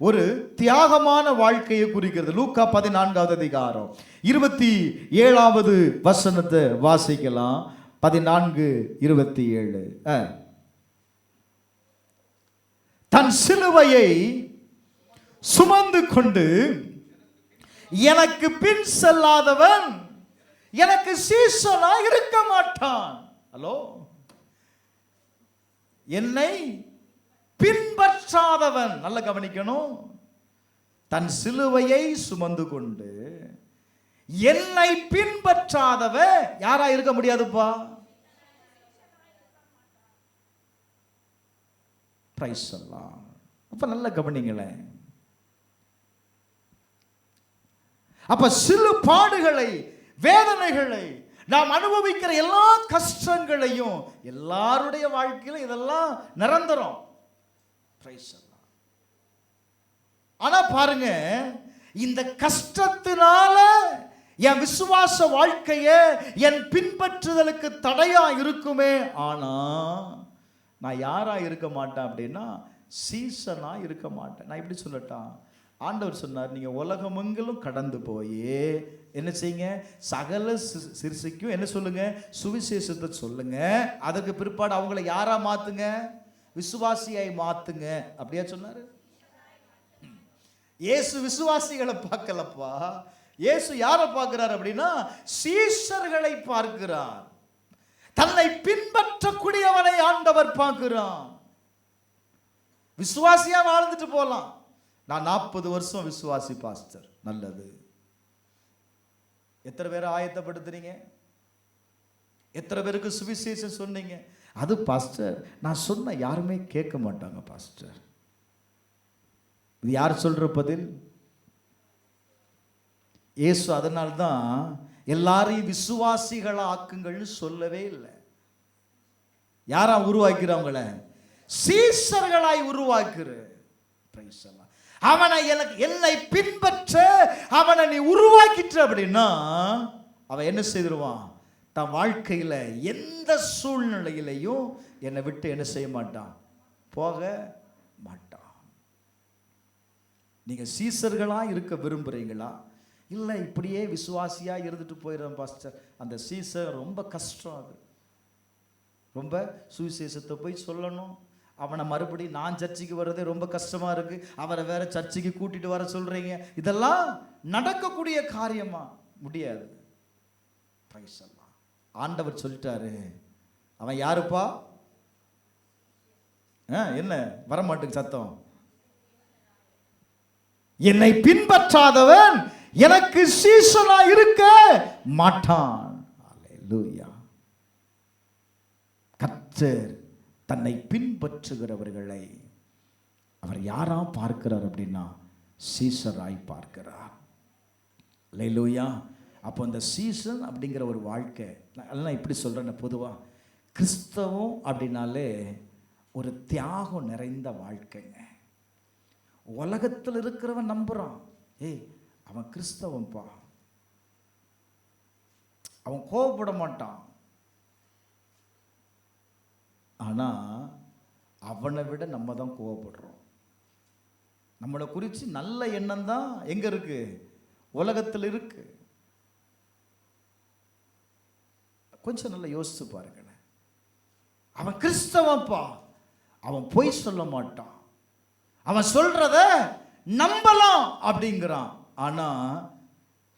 ஒரு தியாகமான வாழ்க்கையை குறிக்கிறது. லூக்கா 14வது அதிகாரம் 27வது வசனத்தை வாசிக்கலாம். 14:27. தன் சிலுவையை சுமந்து கொண்டு எனக்கு பின் செல்லாதவன் எனக்கு சீசனா இருக்க மாட்டான். ஹலோ, என்னை பின்பற்றாதவன், நல்ல கவனிக்கணும், தன் சிலுவையை சுமந்து கொண்டு என்னை பின்பற்றாதவன் யாரா இருக்க முடியாதுப்பா. பிரைஸ் எல்லாம். அப்ப நல்ல கவனிங்களேன். அப்ப சில பாடுகளை, வேதனைகளை, நாம் அனுபவிக்கிற எல்லா கஷ்டங்களையும், எல்லாருடைய வாழ்க்கையில இதெல்லாம் நிரந்தரம். ஆனா பாருங்க, இந்த கஷ்டத்தினால என் விசுவாச வாழ்க்கைய, என் பின்பற்றுதலுக்கு தடையா இருக்குமே. ஆனா நான் யாரா இருக்க மாட்டேன் அப்படின்னா சீசனா இருக்க மாட்டேன். நான் இப்படி சொல்லட்டா, ஆண்டவர் சொன்னார், நீங்க உலகமெங்கிலும் கடந்து போய் என்ன செய்யுங்க, சகல சிறுசைக்கும் என்ன சொல்லுங்க, சுவிசேஷத்தை சொல்லுங்க. அதற்கு பிற்பாடு அவங்கள யாரா மாத்துங்க, விசுவாசியாய் மாத்துங்க. அப்படியா சொன்னாரு? இயேசு விசுவாசிகளை பார்க்கலப்பா. இயேசு யாரை பார்க்கிறார் அப்படின்னா சீஷர்களை பார்க்கிறார். தன்னை பின்பற்றக்கூடியவனை ஆண்டவர் பார்க்கிறான். விசுவாசியா வாழ்ந்துட்டு போலாம். நான் 40 வருஷம் விசுவாசி பாஸ்டர். நல்லது. எத்தனை பேரை ஆயத்தப்படுத்துறீங்க? எத்தனை பேருக்கு சுவிசேஷம் சொன்னீங்க? அது பாஸ்டர், நான் சொன்ன யாருமே கேட்க மாட்டாங்க பாஸ்டர். இது யார் சொல்ற பதில்? இயேசு அதனால்தான் எல்லாரையும் விசுவாசிகளா ஆக்குங்கள்னு சொல்லவே இல்லை. யாரா உருவாக்கிறவங்கள? சீஷர்களாய் உருவாக்குற. அவனை என்னை பின்பற்ற அவனை நீ உருவாக்கிட்ட அப்படின்னா அவன் என்ன செய்திருவான்? தன் வாழ்க்கையில எந்த சூழ்நிலையிலையும் என்னை விட்டு என்ன செய்ய மாட்டான், போக மாட்டான். நீங்க சீசர்களா இருக்க விரும்புறீங்களா? இல்லை இப்படியே விசுவாசியா இருந்துட்டு போயிடுறேன் பாஸ்டர், அந்த சீசர் ரொம்ப கஷ்டம். அது ரொம்ப சுவிசேஷத்தை போய் சொல்லணும், அவனை மறுபடியும் நான் சர்ச்சைக்கு வர்றதே ரொம்ப கஷ்டமா இருக்கு, அவரை வேற சர்ச்சைக்கு கூட்டிட்டு வர சொல்றீங்க. இதெல்லாம் நடக்கக்கூடிய காரியமா? முடியாது. ஆண்டவர் சொல்லிட்டாரு, அவன் யாருப்பா? என்ன வரமாட்டுக்கு சத்தம்? என்னை பின்பற்றாதவன் எனக்கு சீசனா இருக்க மாட்டான். அல்லேலூயா. கர்த்தர் தன்னை பின்பற்றுகிறவர்களை அவர் யாரா பார்க்கிறார் அப்படின்னா சீசராய் பார்க்கிறார். அல்லேலூயா. அப்போ அந்த சீசன் அப்படிங்கிற ஒரு வாழ்க்கை, நான் இப்படி சொல்றேன், பொதுவாக கிறிஸ்தவம் அப்படின்னாலே ஒரு தியாகம் நிறைந்த வாழ்க்கைங்க. உலகத்தில் இருக்கிறவன் நம்புறான், ஏய் அவன் கிறிஸ்தவன்பா, அவன் கோபப்பட மாட்டான். ஆனா அவனை விட நம்ம தான் கோபப்படுறோம். நம்மளை குறித்து நல்ல எண்ணம் தான் எங்க இருக்கு? உலகத்தில் இருக்கு. கொஞ்சம் நல்லா யோசிச்சு பாருங்க. அவன் கிறிஸ்தவன்பா, அவன் பொய் சொல்ல மாட்டான், அவன் சொல்றத நம்பலாம் அப்படிங்கிறான். ஆனா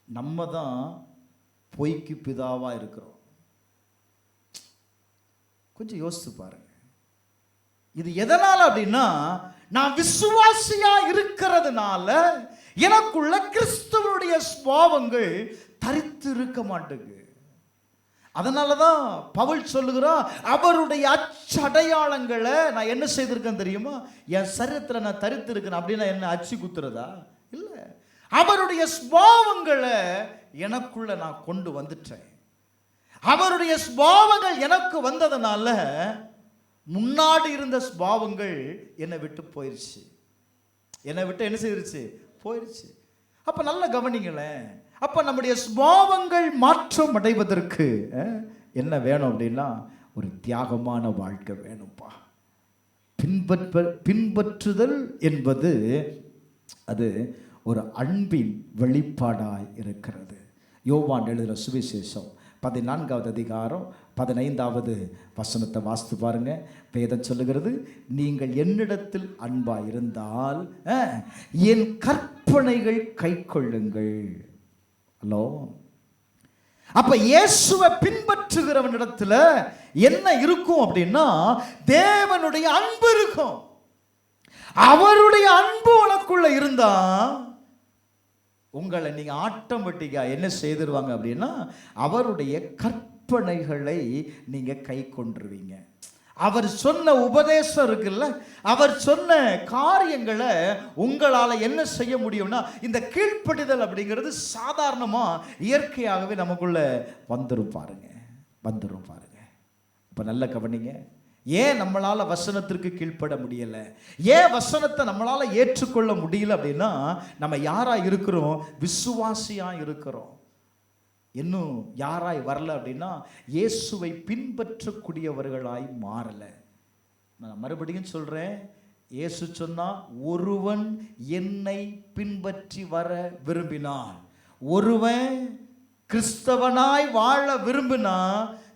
நம்ம தான் பொய்க்கு பிதாவா இருக்கிறோம். கொஞ்சம் யோசிச்சு பாருங்க. இது எதனால அப்படின்னா, நான் விசுவாசியா இருக்கிறதுனால எனக்குள்ள கிறிஸ்துவனுடைய சுபாவங்கள் தரித்து இருக்க மாட்டேங்குது. அதனாலதான் பவுல் சொல்லுகிறான், அவருடைய அச்சடையாளங்களை நான் என்ன செய்திருக்கேன் தெரியுமா? என் சரீரத்துல நான் தரித்து இருக்கேன். அப்படின்னா என்ன, அச்சு குத்துறதா? இல்ல, அவருடைய சுபாவங்களை எனக்குள்ள நான் கொண்டு வந்துட்டேன். அவருடைய சுபாவங்கள் எனக்கு வந்ததனால முன்னாடி இருந்த சுபாவங்கள் என்னை விட்டு போயிருச்சு. என்னை விட்டு என்ன செய்திருச்சு? போயிருச்சு. அப்ப நல்ல கவனிங்களேன். அப்ப நம்முடைய சுபாவங்கள் மாற்றம் அடைவதற்கு என்ன வேணும் அப்படின்னா, ஒரு தியாகமான வாழ்க்கை வேணும்பா. பின்பற்றுதல் என்பது அது ஒரு அன்பின் வெளிப்பாடாய் இருக்கிறது. யோவான் எழுதுகிற சுவிசேஷம் 14வது அதிகாரம் 15வது வசனத்தை வாசித்து பாருங்க. வேதம் சொல்லுகிறது, நீங்கள் என்னிடத்தில் அன்பா இருந்தால் என் கற்பனைகள் கைக்கொள்ளுங்கள். ஹலோ, அப்ப இயேசுவை பின்பற்றுகிறவனிடத்துல என்ன இருக்கும் அப்படின்னா, தேவனுடைய அன்பு இருக்கும். அவருடைய அன்பு உனக்குள்ள இருந்தா உங்களை நீங்க ஆட்டோமேட்டிக்கா என்ன செய்திருவாங்க அப்படின்னா, அவருடைய கற்பனைகளை நீங்க கை கொண்டுருவீங்க. அவர் சொன்ன உபதேசம் இருக்குல்ல, அவர் சொன்ன காரியங்களை உங்களால் என்ன செய்ய முடியும்னா, இந்த கீழ்ப்படிதல் அப்படிங்கிறது சாதாரணமா இயற்கையாகவே நமக்குள்ள வந்துரும் பாருங்க. இப்ப நல்ல கவனிங்க. ஏன் நம்மளால வசனத்திற்கு கீழ்ப்பட முடியல? ஏன் வசனத்தை நம்மளால ஏற்றுக்கொள்ள முடியல அப்படின்னா, நம்ம யாரா இருக்கிறோம்? விசுவாசியா இருக்கிறோம். இன்னும் யாராய் வரல அப்படின்னா, இயேசுவை பின்பற்றக்கூடியவர்களாய் மாறல. நான் மறுபடியும் சொல்றேன், இயேசு சொன்னா, ஒருவன் என்னை பின்பற்றி வர விரும்பினான், ஒருவன் கிறிஸ்தவனாய் வாழ விரும்பினா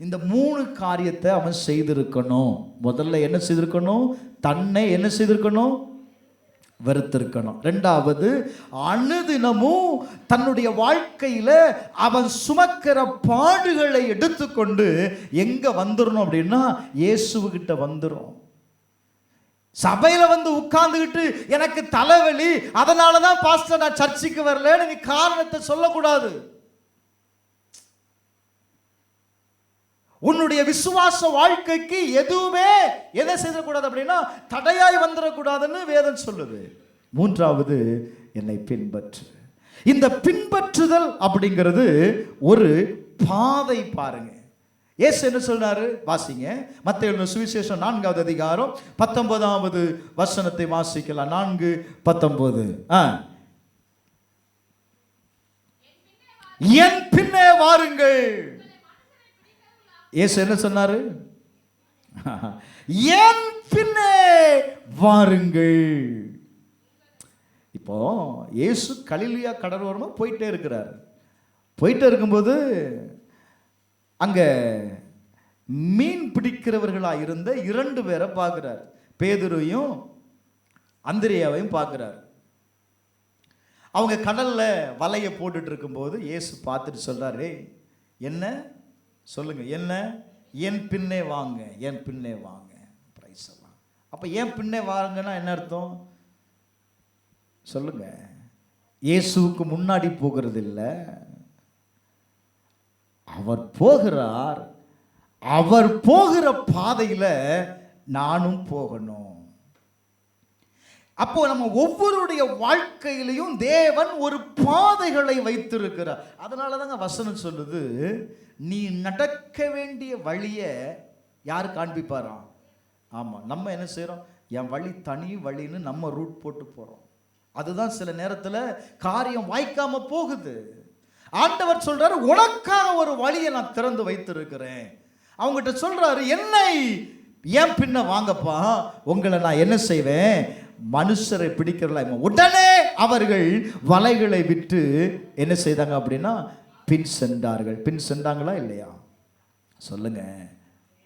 இந்த 3 காரியத்தை அவன் செய்திருக்கணும். முதல்ல என்ன செய்திருக்கணும்? தன்னை என்ன செய்திருக்கணும்? வெறுத்திருக்கணும். 2வது, அனுதினமும் தன்னுடைய வாழ்க்கையில அவன் சுமக்கிற பாடுகளை எடுத்துக்கொண்டு எங்க வந்துடணும் அப்படின்னா, இயேசுகிட்ட வந்துடும். சபையில வந்து உட்கார்ந்துக்கிட்டு எனக்கு தலைவலி, அதனாலதான் பாஸ்டர் நான் சர்ச்சுக்கு வரலன்னு நீ காரணத்தை சொல்லக்கூடாது. உன்னுடைய விசுவாச வாழ்க்கைக்கு எதுவுமே எதை செய்யக்கூடாது அப்படின்னா, தடையாய் வந்துடக்கூடாதுன்னு வேதம் சொல்லுது. 3வது, என்னை பின்பற்று. இந்த பின்பற்றுதல் அப்படிங்கிறது ஒரு பாதை பாருங்க. இயேசு என்ன சொல்றாரு? வாசிங்க, மத்தேயு சுவிசேஷம் 4வது அதிகாரம் 19வது வசனத்தை வாசிக்கலாம். 4:19. என் பின்னே வாருங்கள். இயேசு என்ன சொன்னாரு? என் பின்னே வாருங்கள். இப்போ இயேசு கலிலேயா கடலோரமா போயிட்டே இருக்கிறார். போயிட்டே இருக்கும்போது அங்க மீன் பிடிக்கிறவர்களா இருந்த 2 பேரை பார்க்கிறார். பேதுருவையும் அந்திரேயாவையும் பார்க்கிறார். அவங்க கடல்ல வலையை போட்டுட்டு இருக்கும்போது இயேசு பார்த்துட்டு சொல்றாரு, என்ன சொல்லுங்க, என்ன? என் பின்னே வாங்க, என் பின்னே வாங்க. பிரைஸ் எல்லாம். அப்ப என் பின்னே வாங்கன்னா என்ன அர்த்தம் சொல்லுங்க? இயேசுவுக்கு முன்னாடி போகிறது இல்லை, அவர் போகிறார். அவர் போகிற பாதையில நானும் போகணும். அப்போ நம்ம ஒவ்வொருடைய வாழ்க்கையிலையும் தேவன் ஒரு பாதைகளை வைத்திருக்கிறார். அதனால தாங்க வசனம் சொல்லுது, நீ நடக்க வேண்டிய வழியை யார் காண்பிப்பாராம்? ஆமா, நம்ம என்ன செய்யறோம்? என் வழி தனி வழின்னு நம்ம ரூட் போட்டு போறோம். அதுதான் சில நேரத்தில் காரியம் வாய்க்காம போகுது. ஆண்டவர் சொல்றாரு, உனக்காக ஒரு வழியை நான் திறந்து வைத்திருக்கிறேன். அவங்ககிட்ட சொல்றாரு, என்னை ஏன் பின்ன வாங்கப்பா, உங்களை நான் என்ன செய்வேன்? மனுஷரை பிடிக்கிறல. உடனே அவர்கள் வலைகளை விட்டு என்ன செய்தாங்க அப்படின்னா, பின் சென்றார்கள். பின் சென்றாங்களா இல்லையா சொல்லுங்க?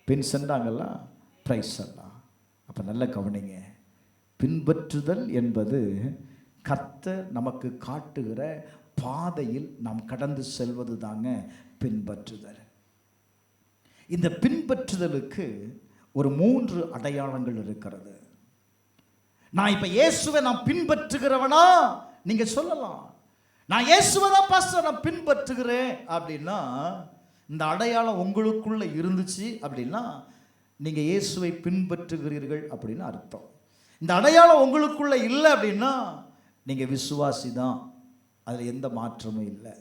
பின் சென்றாங்களா? பிரைஸ் எல்லாம். அப்ப நல்ல கவனிங்க, பின்பற்றுதல் என்பது கர்த்தர் நமக்கு காட்டுகிற பாதையில் நாம் கடந்து செல்வது தாங்க பின்பற்றுதல். இந்த பின்பற்றுதலுக்கு ஒரு 3 அடையாளங்கள் இருக்கிறது. நான் இப்ப இயேசுவை நான் பின்பற்றுகிறவனா நீங்க சொல்லலாம். நான் இயேசுவை தான் பாஸ்டர் நான் பின்பற்றுகிறேன் அப்படின்னா, இந்த அடையாளம் உங்களுக்குள்ள இருந்துச்சு அப்படின்னா நீங்க இயேசுவை பின்பற்றுகிறீர்கள் அப்படின்னு அர்த்தம். இந்த அடையாளம் உங்களுக்குள்ள இல்லை அப்படின்னா நீங்க விசுவாசி தான், அதுல எந்த மாற்றமும் இல்லை.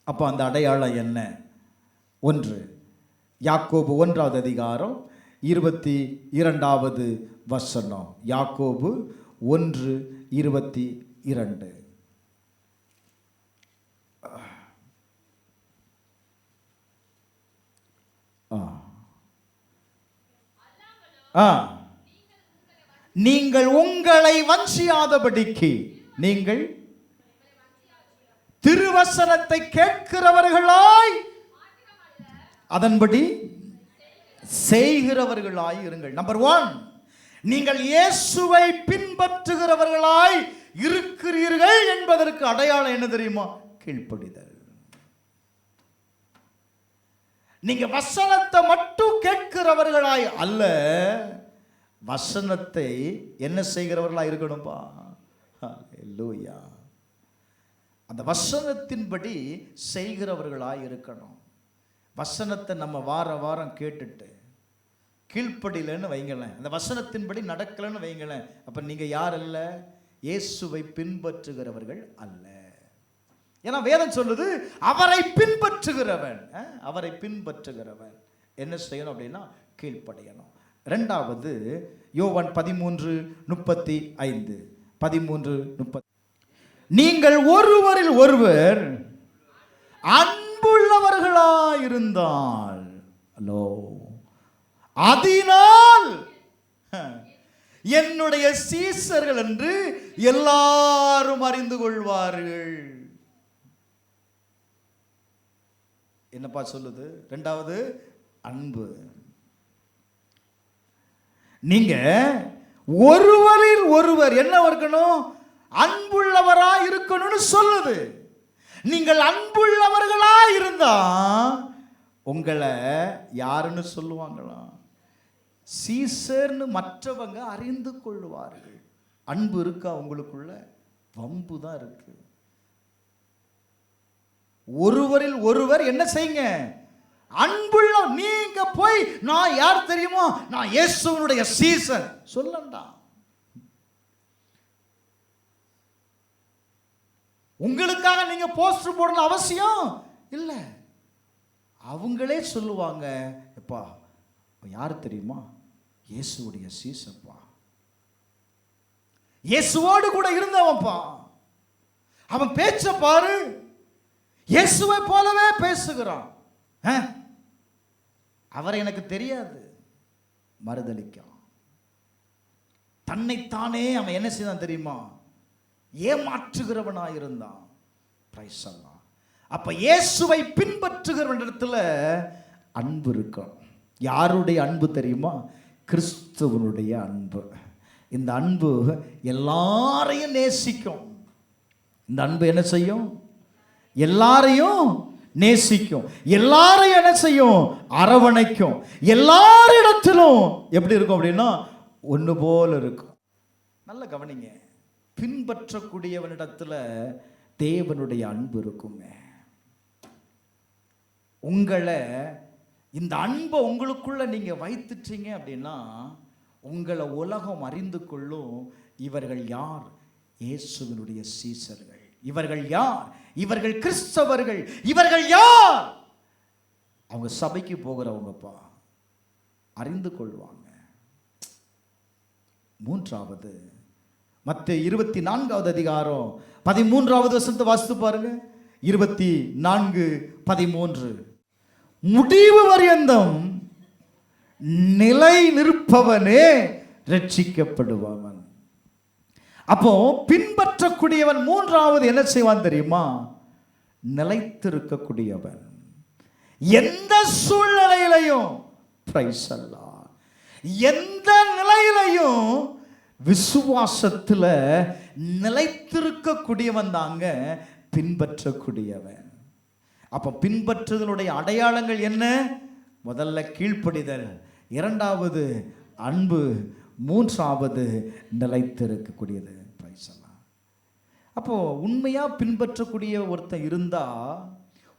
அப்போ அந்த அடையாளம் என்ன? 1 யாக்கோபு 1வது அதிகாரம் 22வது வசனம். யாக்கோபு 1:22. நீங்கள் உங்களை வஞ்சியாதபடிக்கு நீங்கள் திருவசனத்தை கேட்கிறவர்களாய் அதன்படி செய்கிறவர்களாய் இருங்கள். நம்பர் 1, நீங்கள் இயேசுவை பின்பற்றுகிறவர்களாய் இருக்கிறீர்கள் என்பதற்கு அடையாளம் என்ன தெரியுமா? கீழ்ப்படிதல். நீங்க வசனத்தை மட்டும் கேட்கிறவர்களாய் அல்ல, வசனத்தை என்ன செய்கிறவர்களாய் இருக்கணும்பா. ஹல்லேலூயா. அந்த வசனத்தின்படி செய்கிறவர்களாய் இருக்கணும். வசனத்தை நம்ம வார வாரம் கேட்டுட்டு கீழ்ப்படியலன்னு வைங்களேன், அந்த வசனத்தின்படி நடக்கலன்னு வைங்களேன், அப்ப நீங்க யார் அல்ல? இயேசுவை பின்பற்றுகிறவர்கள் அல்ல. ஏன்னா வேதம் சொல்லுது அவரை பின்பற்றுகிறவன், அவரை பின்பற்றுகிறவன் என்ன செய்யணும் அப்படின்னா கீழ்ப்படியணும். 2வது யோவான் 13:35. 13:30. நீங்கள் ஒருவரில் ஒருவர் அன்புள்ளவர்களாயிருந்தால் அதனால் என்னுடைய சீசர்கள் என்று எல்லாரும் அறிந்து கொள்வார்கள். என்னப்பா சொல்லுது? 2வது அன்பு. நீங்க ஒருவரில் ஒருவர் என்ன இருக்கணும்? அன்புள்ளவரா இருக்கணும்னு சொல்லுது. நீங்கள் அன்புள்ளவர்களா இருந்தா உங்களை யாருன்னு சொல்லுவாங்களா? சீசர்னு மற்றவங்க அறிந்து கொள்வார்கள். அன்பு இருக்கா உங்களுக்குள்ள? வம்பு தான் இருக்கு. ஒருவரில் ஒருவர் என்ன செய்யுங்க? அன்புள்ள. நீங்க போய் நான் யார் தெரியுமா, நான் இயேசுவினுடைய சீசன் சொல்லண்டா. உங்களுக்காக நீங்க போஸ்டர் போடணும் அவசியம் இல்லை. அவங்களே சொல்லுவாங்க, எப்பா யார் தெரியுமா, இயேசுடைய சீசப்பா, இயேசுவோடு கூட இருந்தவன்ப்பா, அவன் பேச்ச பாரு, இயேசுவை போலவே பேசுகிறான். அவரை எனக்கு தெரியாது, மறுதலிக்கான். தன்னைத்தானே அவன் என்ன செய்தான் தெரியுமா? ஏமாற்றுகிறவனாயிருந்தான். பிரைஸ் அல்லாஹ். அப்ப இயேசுவை பின்பற்றுகிற இடத்துல அன்பு இருக்கும். யாருடைய அன்பு தெரியுமா? கிறிஸ்துவனுடைய அன்பு. இந்த அன்பு எல்லாரையும் நேசிக்கும். இந்த அன்பு என்ன செய்யும்? எல்லாரையும் நேசிக்கும். எல்லாரையும் என்ன செய்யும்? அரவணைக்கும். எல்லாரிடத்திலும் எப்படி இருக்கும் அப்படின்னா ஒன்று போல இருக்கும். நல்ல கவனிங்க, பின்பற்றக்கூடியவனிடத்துல தேவனுடைய அன்பு இருக்குங்க. உங்களை இந்த அன்பை உங்களுக்குள்ள நீங்க வைத்துட்டீங்க அப்படின்னா உங்களை உலகம் அறிந்து கொள்ளும். இவர்கள் யார்? இயேசுவினுடைய சீசர்கள். இவர்கள் யார்? இவர்கள் கிறிஸ்தவர்கள். இவர்கள் யார்? அவங்க சபைக்கு போகிறவங்கப்பா, அறிந்து கொள்வாங்க. 3வது மத்தேயு 24வது அதிகாரம் 13வது வசனத்தை வாசித்து பாருங்க. 24:13. முடிவு பரியந்தம் நிலை நிற்பவனே ரட்சிக்கப்படுவான். அப்போ பின்பற்றக்கூடியவன் 3வது என்ன செய்வான் தெரியுமா? நிலைத்திருக்கக்கூடியவன். எந்த சூழ்நிலையிலையும், பிரைஸ் அல்லாஹ், எந்த நிலையிலையும் விசுவாசத்துல நிலைத்திருக்கக்கூடியவன் தாங்க பின்பற்றக்கூடியவன். அப்ப பின்பற்றுதலுடைய அடையாளங்கள் என்ன? முதல்ல கீழ்ப்படிதல், இரண்டாவது அன்பு, மூன்றாவது நிலைத்திருக்கக்கூடியது. அப்போ உண்மையா பின்பற்றக்கூடிய ஒருத்தன் இருந்தா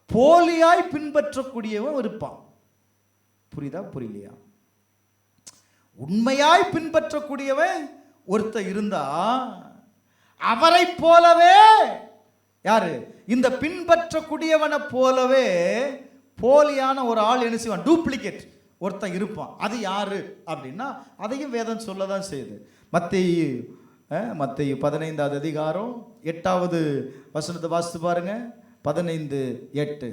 போலியாய் பின்பற்றக்கூடியவன் இருப்பான். புரியுதா புரியலையா? உண்மையாய் பின்பற்றக்கூடியவன் ஒருத்தன் இருந்தா அவரை போலவே, யாரு? இந்த பின்பற்றக்கூடியவனை போலவே போலியான ஒரு ஆள் என்ன செய்வான்? டூப்ளிகேட் ஒருத்தன் இருப்பான். அது யாரு அப்படின்னா அதையும் வேதம் சொல்லதான் செய்யுது. மத்தேயு 15வது அதிகாரம் 8வது வசனத்தை வாசித்து பாருங்க. 15:8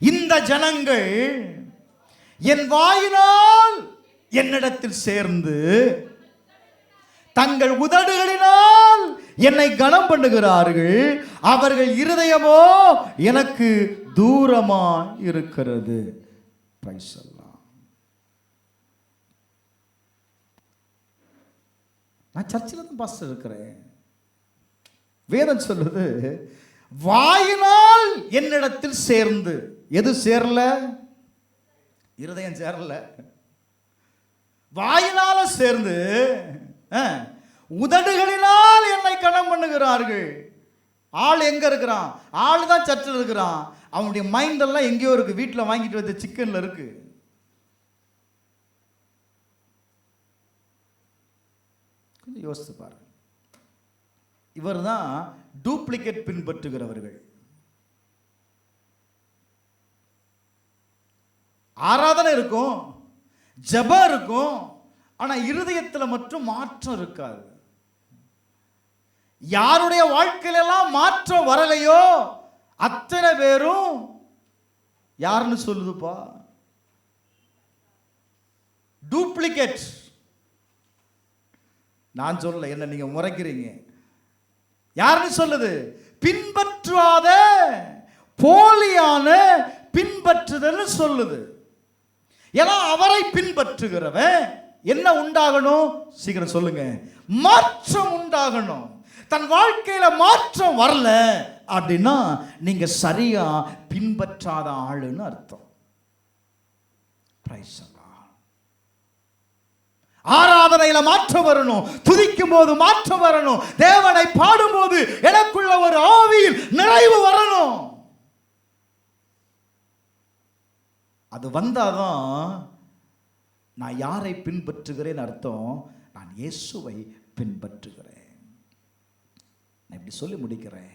இந்த ஜனங்கள் என் வாயினால் என்னிடத்தில் சேர்ந்து தங்கள் உதடுகளினால் என்னை கனம் பண்ணுகிறார்கள், அவர்கள் இருதயமோ எனக்கு தூரமா இருக்கிறது. பிரைஸ் அல்லாஹ். நான் சர்ச்சில் தான் பாஸ்டர் இருக்கிறேன். வேதம் சொல்லுது வாயினால் என்னிடத்தில் சேர்ந்து. எது சேரல? இருதயம் சேரல. வாயினால சேர்ந்து உதடுகளினால் என்னை கனம் பண்ணுகிறார்கள். ஆள் எங்க இருக்கிறான்? ஆள் தான் சர்ச்சில் இருக்கிறான். அவனுடைய மைண்ட் எல்லாம் எங்கேயோ இருக்கு. வீட்டில் வாங்கிட்டு வந்த சிக்கன்ல இருக்கு. கொஞ்சம் யோசித்து பாருங்க. இவர் தான் டூப்ளிகேட் பின்பற்றுகிறவர்கள். ஆராதனை இருக்கும், ஜெபம் இருக்கும், ஆனா இருதயத்தில் மட்டும் மாற்றம் இருக்காது. யாருடைய வாழ்க்கையிலெல்லாம் மாற்றம் வரலையோ அத்தனை பேரும் யாருன்னு சொல்லுதுப்பா? டூப்ளிகேட். நான் சொல்லல, என்ன நீங்க முறைக்கிறீங்க. யாருன்னு சொல்லுது? பின்பற்றாத போலியான பின்பற்றுதல் சொல்லுது. ஏன்னா அவரை பின்பற்றுகிறவன் என்ன உண்டாகணும்? சீக்கிரம் சொல்லுங்க. மாற்றம் உண்டாகணும். தன் வாழ்க்கையில மாற்றம் வரல அப்படின்னா நீங்க சரியா பின்பற்றாத ஆளுன்னு அர்த்தம். பிரைஸ் அல்லாஹ். ஆராதனையில மாற்றம் வரணும், துதிக்கும் போது மாற்றம் வரணும், தேவனை பாடும்போது எனக்குள்ள ஒரு ஆவியில் நிறைவு வரணும். அது வந்தாதான் நான் யாரை பின்பற்றுகிறேன் அர்த்தம். நான் இயேசுவை பின்பற்றுகிறேன். நான் இப்படி சொல்லி முடிக்கிறேன்.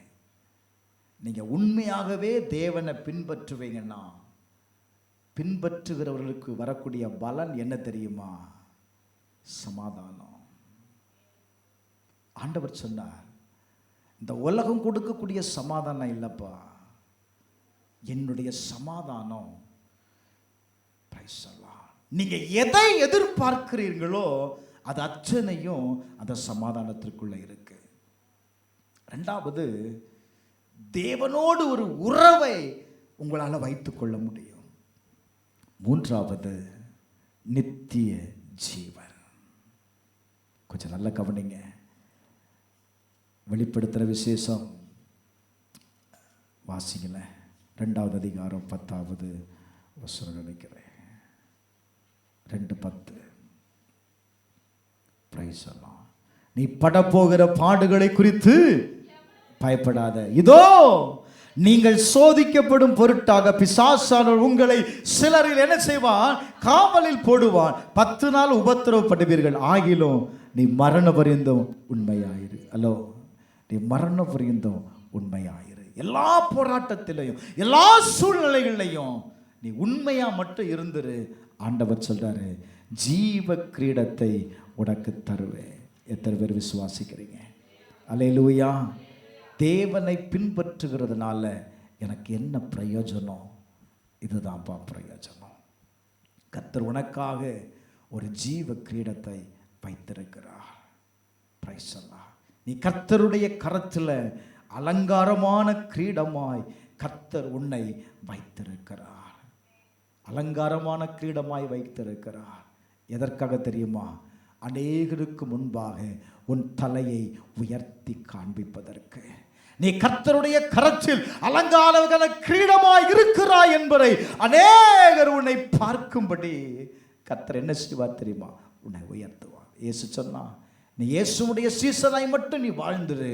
நீங்க உண்மையாகவே தேவனை பின்பற்றுவீங்கன்னா பின்பற்றுகிறவர்களுக்கு வரக்கூடிய பலன் என்ன தெரியுமா? சமாதானம். ஆண்டவர் சொன்னார், இந்த உலகம் கொடுக்கக்கூடிய சமாதானம் இல்லப்பா, என்னுடைய சமாதானம். நீங்க எதை எதிர்பார்க்கிறீர்களோ அது அத்தனையும் அந்த சமாதானத்திற்குள்ள இருக்கு. இரண்டாவது, தேவனோடு ஒரு உறவை உங்களால் வைத்துக் கொள்ள முடியும். மூன்றாவது, நித்திய ஜீவன். கொஞ்சம் நல்லா கவனிங்க. வெளிப்படுத்துகிற விசேஷம் வாசிக்கல, 2வது அதிகாரம் 10வது வசனம் நினைக்கிறேன். 2:10. பிரைஸ் அல்லாஹ். நீ படப்போகிற பாடுகளை குறித்து பயப்படாத. இதோ நீங்கள் சோதிக்கப்படும் பொருட்டாக பிசாசானவர் உங்களை சிலரில் என்ன செய்வான்? காவலில் போடுவான். 10 நாள் உபத்திரவப்படுவீர்கள். ஆகிலும் நீ மரண பரியந்தம் உண்மையாயிரு. அல்லோ, நீ மரண பரியந்தம் உண்மையாயிரு. எல்லா போராட்டத்திலையும் எல்லா சூழ்நிலைகளையும் நீ உண்மையா மட்டும் இருந்துரு. ஆண்டவர் சொல்றாரு, ஜீவ கிரீடத்தை உனக்கு தருவேன். எத்தனை பேர் விசுவாசிக்கிறீங்க? அல்லேலூயா. தேவனை பின்பற்றுகிறதுனால எனக்கு என்ன பிரயோஜனம்? இதுதான்ப்பா பிரயோஜனம். கர்த்தர் உனக்காக ஒரு ஜீவ கிரீடத்தை வைத்திருக்கிறார். பிரைஸ் அல்லாஹ். நீ கர்த்தருடைய கரத்தில் அலங்காரமான கிரீடமாய் கர்த்தர் உன்னை வைத்திருக்கிறார். அலங்காரமான கிரீடமாய் வைத்திருக்கிறார். எதற்காக தெரியுமா? அநேகருக்கு முன்பாக உன் தலையை உயர்த்தி காண்பிப்பதற்கு. நீ கர்த்தருடைய கரத்தில் அலங்கார கிரீடமாய் இருக்கிறாய் என்பதை அநேகர் உன்னை பார்க்கும்படி கர்த்தர் என்ன செய்வார் தெரியுமா? உன்னை உயர்த்துவார். இயேசு சொன்னா, நீ இயேசுடைய சீசனாய் மட்டும் நீ வாழ்ந்துரு,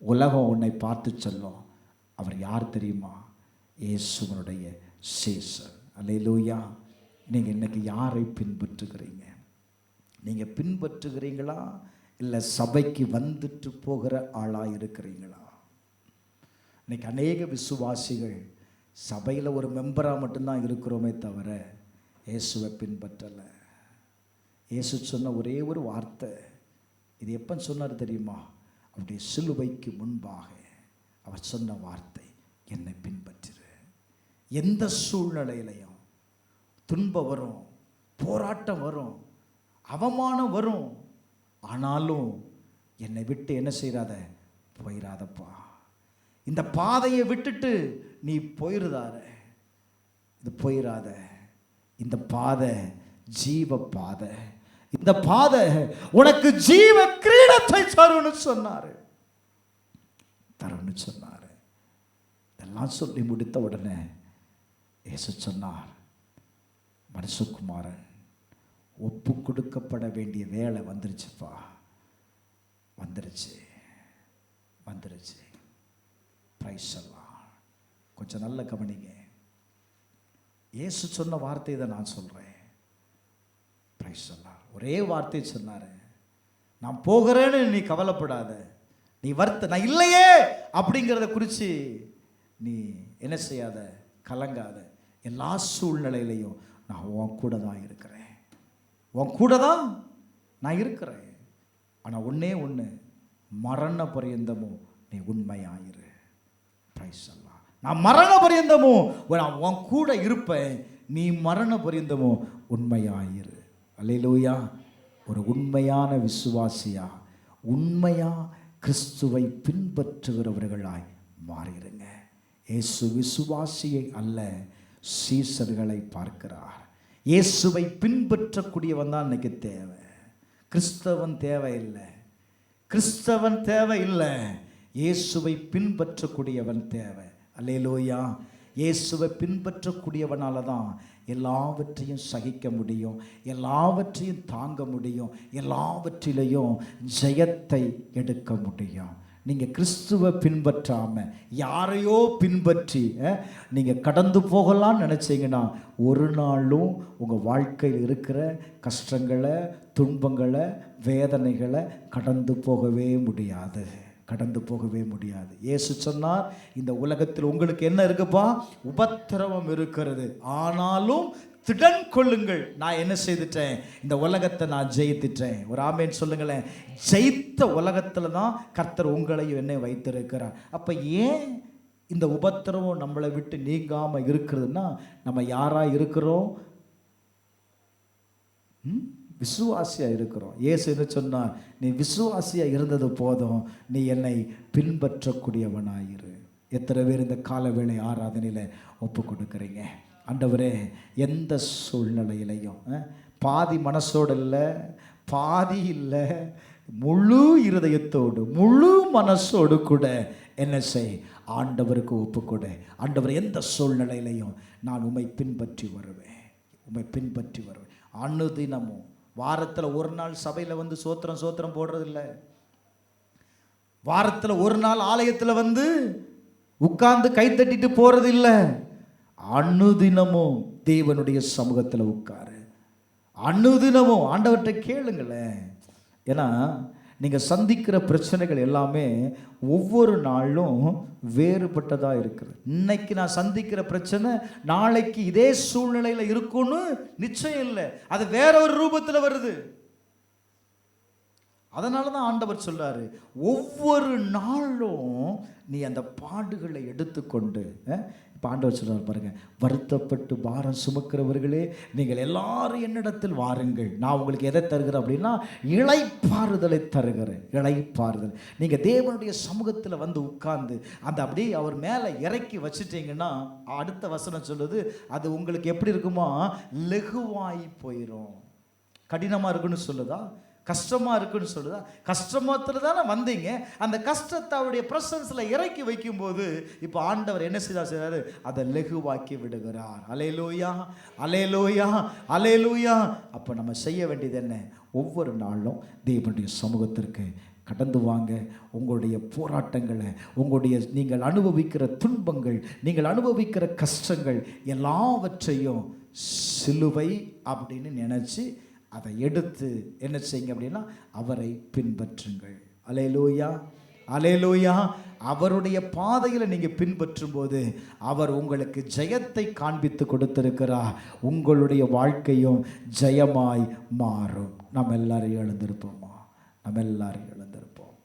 உலகம் உன்னை பார்த்து சொல்லும், அவர் யார் தெரியுமா? இயேசுவனுடைய சீசன். அல்லேலூயா. நீங்க இன்னைக்கு யாரை பின்பற்றுகிறீங்க? நீங்க பின்பற்றுகிறீங்களா இல்லை சபைக்கு வந்துட்டு போகிற ஆளா இருக்கிறீங்களா? இன்னைக்கு அநேக விசுவாசிகள் சபையில் ஒரு மெம்பராக மட்டும்தான் இருக்கிறோமே தவிர இயேசுவை பின்பற்றலை. இயேசு சொன்ன ஒரே ஒரு வார்த்தை, இது எப்போ சொன்னார் தெரியுமா? அவருடைய சிலுவைக்கு முன்பாக அவர் சொன்ன வார்த்தை, என்னை பின்பற்றிரு. எந்த சூழ்நிலையிலையும் துன்பம் வரும், போராட்டம் வரும், அவமானம் வரும், ஆனாலும் என்னை விட்டு என்ன செய்யாத, போயிடாதப்பா. இந்த பாதையை விட்டுட்டு நீ போயிருதார, இது போயிடாத. இந்த பாதை ஜீவ பாதை. இந்த பாதை உனக்கு ஜீவ கிரீடத்தை தரும்னு சொன்னாரு. இதெல்லாம் சொல்லி முடித்த உடனே இயேசு சொன்னார், மனுஷகுமாரன் ஒப்பு கொடுக்கப்பட வேண்டிய வேலை வந்துருச்சுப்பா. வந்துருச்சு. பிரைஸ் எல்லாம் கொஞ்சம் நல்ல கவனிங்க. இயேசு சொன்ன வார்த்தை தான் நான் சொல்றேன். பிரைஸ் எல்லாம் ஒரே வார்த்தை சொன்னாரு, நான் போகிறேன்னு நீ கவலைப்படாத, நீ நான் இல்லையே அப்படிங்கிறத குறித்து நீ என்ன செய்யாத, கலங்காத. எல்லா சூழ்நிலையிலையும் நான் உன் கூட தான் இருக்கிறேன், உன் கூட தான் நான் இருக்கிறேன். ஆனால் ஒன்னே ஒன்று, மரண பரியந்தமும் நீ உண்மையாயிரு. பிரைஸ் எல்லாம் நான் மரண பரியந்தமும் நான் உன் கூட இருப்பேன், நீ மரண பரியந்தமும் உண்மையாயிரு. அல்லேலூயா. ஒரு உண்மையான விசுவாசியா, உண்மையா கிறிஸ்துவை பின்பற்றுகிறவர்களாய் மாறிடுங்க. இயேசு விசுவாசியை அல்ல, சீசர்களை பார்க்கிறார். இயேசுவை பின்பற்றக்கூடியவன் தான் இன்னைக்கு தேவை. கிறிஸ்தவன் தேவையில்லை, கிறிஸ்தவன் தேவையில்லை, இயேசுவை பின்பற்றக்கூடியவன் தேவை. அல்லேலூயா. இயேசுவை பின்பற்றக்கூடியவனால தான் எல்லாவற்றையும் சகிக்க முடியும், எல்லாவற்றையும் தாங்க முடியும், எல்லாவற்றிலையும் ஜெயத்தை எடுக்க முடியும். நீங்கள் கிறிஸ்துவை பின்பற்றாமல் யாரையோ பின்பற்றி நீங்கள் கடந்து போகலான்னு நினச்சிங்கன்னா ஒரு நாளும் உங்கள் வாழ்க்கையில் இருக்கிற கஷ்டங்களை, துன்பங்களை, வேதனைகளை கடந்து போகவே முடியாது. இயேசு சொன்னார், இந்த உலகத்தில் உங்களுக்கு என்ன இருக்குப்பா? உபத்திரவம் இருக்கிறது, ஆனாலும் திடன் கொள்ளுங்கள், நான் என்ன செய்துட்டேன்? இந்த உலகத்தை நான் ஜெயித்துட்டேன். ஒரு ஆமேன் சொல்லுங்களேன். ஜெயித்த உலகத்தில் தான் கர்த்தர் உங்களையும் என்னை வைத்திருக்கிறார். அப்போ ஏன் இந்த உபத்திரவம் நம்மளை விட்டு நீங்காமல் இருக்கிறதுனா, நம்ம யாராக இருக்கிறோம்? விசுவாசியாக இருக்கிறோம். இயேசு என்ன சொன்னார்? நீ விசுவாசியாக இருந்தது போதும், நீ என்னை பின்பற்றக்கூடியவனாயிரு. எத்தனை பேர் இந்த காலவேளை ஆராதனையில் ஒப்பு கொடுக்குறீங்க? ஆண்டவரே, எந்த சூழ்நிலையிலையும் பாதி மனசோடு இல்லை, பாதி இல்லை, முழு இருதயத்தோடு முழு மனசோடு கூட என்ன செய், ஆண்டவருக்கு ஒப்பு கொடு. ஆண்டவர், எந்த சூழ்நிலையிலையும் நான் உம்மை பின்பற்றி வருவேன். அனுதினமும் வாரத்தில் ஒரு நாள் சபையில் வந்து சோத்திரம் போடுறதில்ல, வாரத்தில் ஒரு நாள் ஆலயத்தில் வந்து உட்கார்ந்து கைத்தட்டிட்டு போறது இல்லை. அனுதினமும் தேவனுடைய சமூகத்தில் உட்காரு, அனுதினமும் ஆண்டவர்கிட்ட கேளுங்களேன். ஏன்னா நீங்கள் சந்திக்கிற பிரச்சனைகள் எல்லாமே ஒவ்வொரு நாளும் வேறுபட்டதாக இருக்குது. இன்னைக்கு நான் சந்திக்கிற பிரச்சனை நாளைக்கு இதே சூழ்நிலையில் இருக்கும்னு நிச்சயம் இல்லை, அது வேற ஒரு ரூபத்தில் வருது. அதனால தான் ஆண்டவர் சொல்றாரு, ஒவ்வொரு நாளும் நீ அந்த பாடுகளை எடுத்துக்கொண்டு. இப்போ ஆண்டவர் சொல்றாரு பாருங்க, வருத்தப்பட்டு பாரம் சுமக்கிறவர்களே நீங்கள் எல்லாரும் என்னிடத்தில் வாருங்கள், நான் உங்களுக்கு எதை தருகிறேன் அப்படின்னா இளைப்பாறுதலை தருகிறேன். இளைப்பாறுதல். நீங்கள் தேவனுடைய சமூகத்தில் வந்து உட்கார்ந்து அந்த அப்படியே அவர் மேலே இறக்கி வச்சுட்டீங்கன்னா, அடுத்த வசனம் சொல்லுது, அது உங்களுக்கு எப்படி இருக்குமா? லெகுவாய் போயிடும். கடினமாக இருக்குன்னு சொல்லுதா? கஷ்டமாக இருக்குன்னு சொல்லுதா? கஷ்டமாத்தில் தானே வந்தீங்க. அந்த கஷ்டத்தை அவருடைய பிரசன்ஸில் இறக்கி வைக்கும்போது இப்போ ஆண்டவர் என்ன செய்கிறாரு? அதை லெகுவாக்கி விடுகிறார். அல்லேலூயா, அல்லேலூயா, அல்லேலூயா. அப்போ நம்ம செய்ய வேண்டியது என்ன? ஒவ்வொரு நாளும் தேவனுடைய சமூகத்திற்கு கடந்து வாங்க. உங்களுடைய போராட்டங்களை, உங்களுடைய நீங்கள் அனுபவிக்கிற துன்பங்கள், நீங்கள் அனுபவிக்கிற கஷ்டங்கள் எல்லாவற்றையும் சிலுவை அப்படின்னு நினச்சி அதை எடுத்து என்ன செய்யுங்க அப்படின்னா அவரை பின்பற்றுங்கள். அல்லேலூயா, அல்லேலூயா. அவருடைய பாதையில் நீங்கள் பின்பற்றும் போது அவர் உங்களுக்கு ஜெயத்தை காண்பித்து கொடுத்திருக்கிறார். உங்களுடைய வாழ்க்கையும் ஜெயமாய் மாறும். நம்ம எல்லாரும் எழுந்திருப்போமா? நம்ம எல்லாரும் எழுந்திருப்போம்.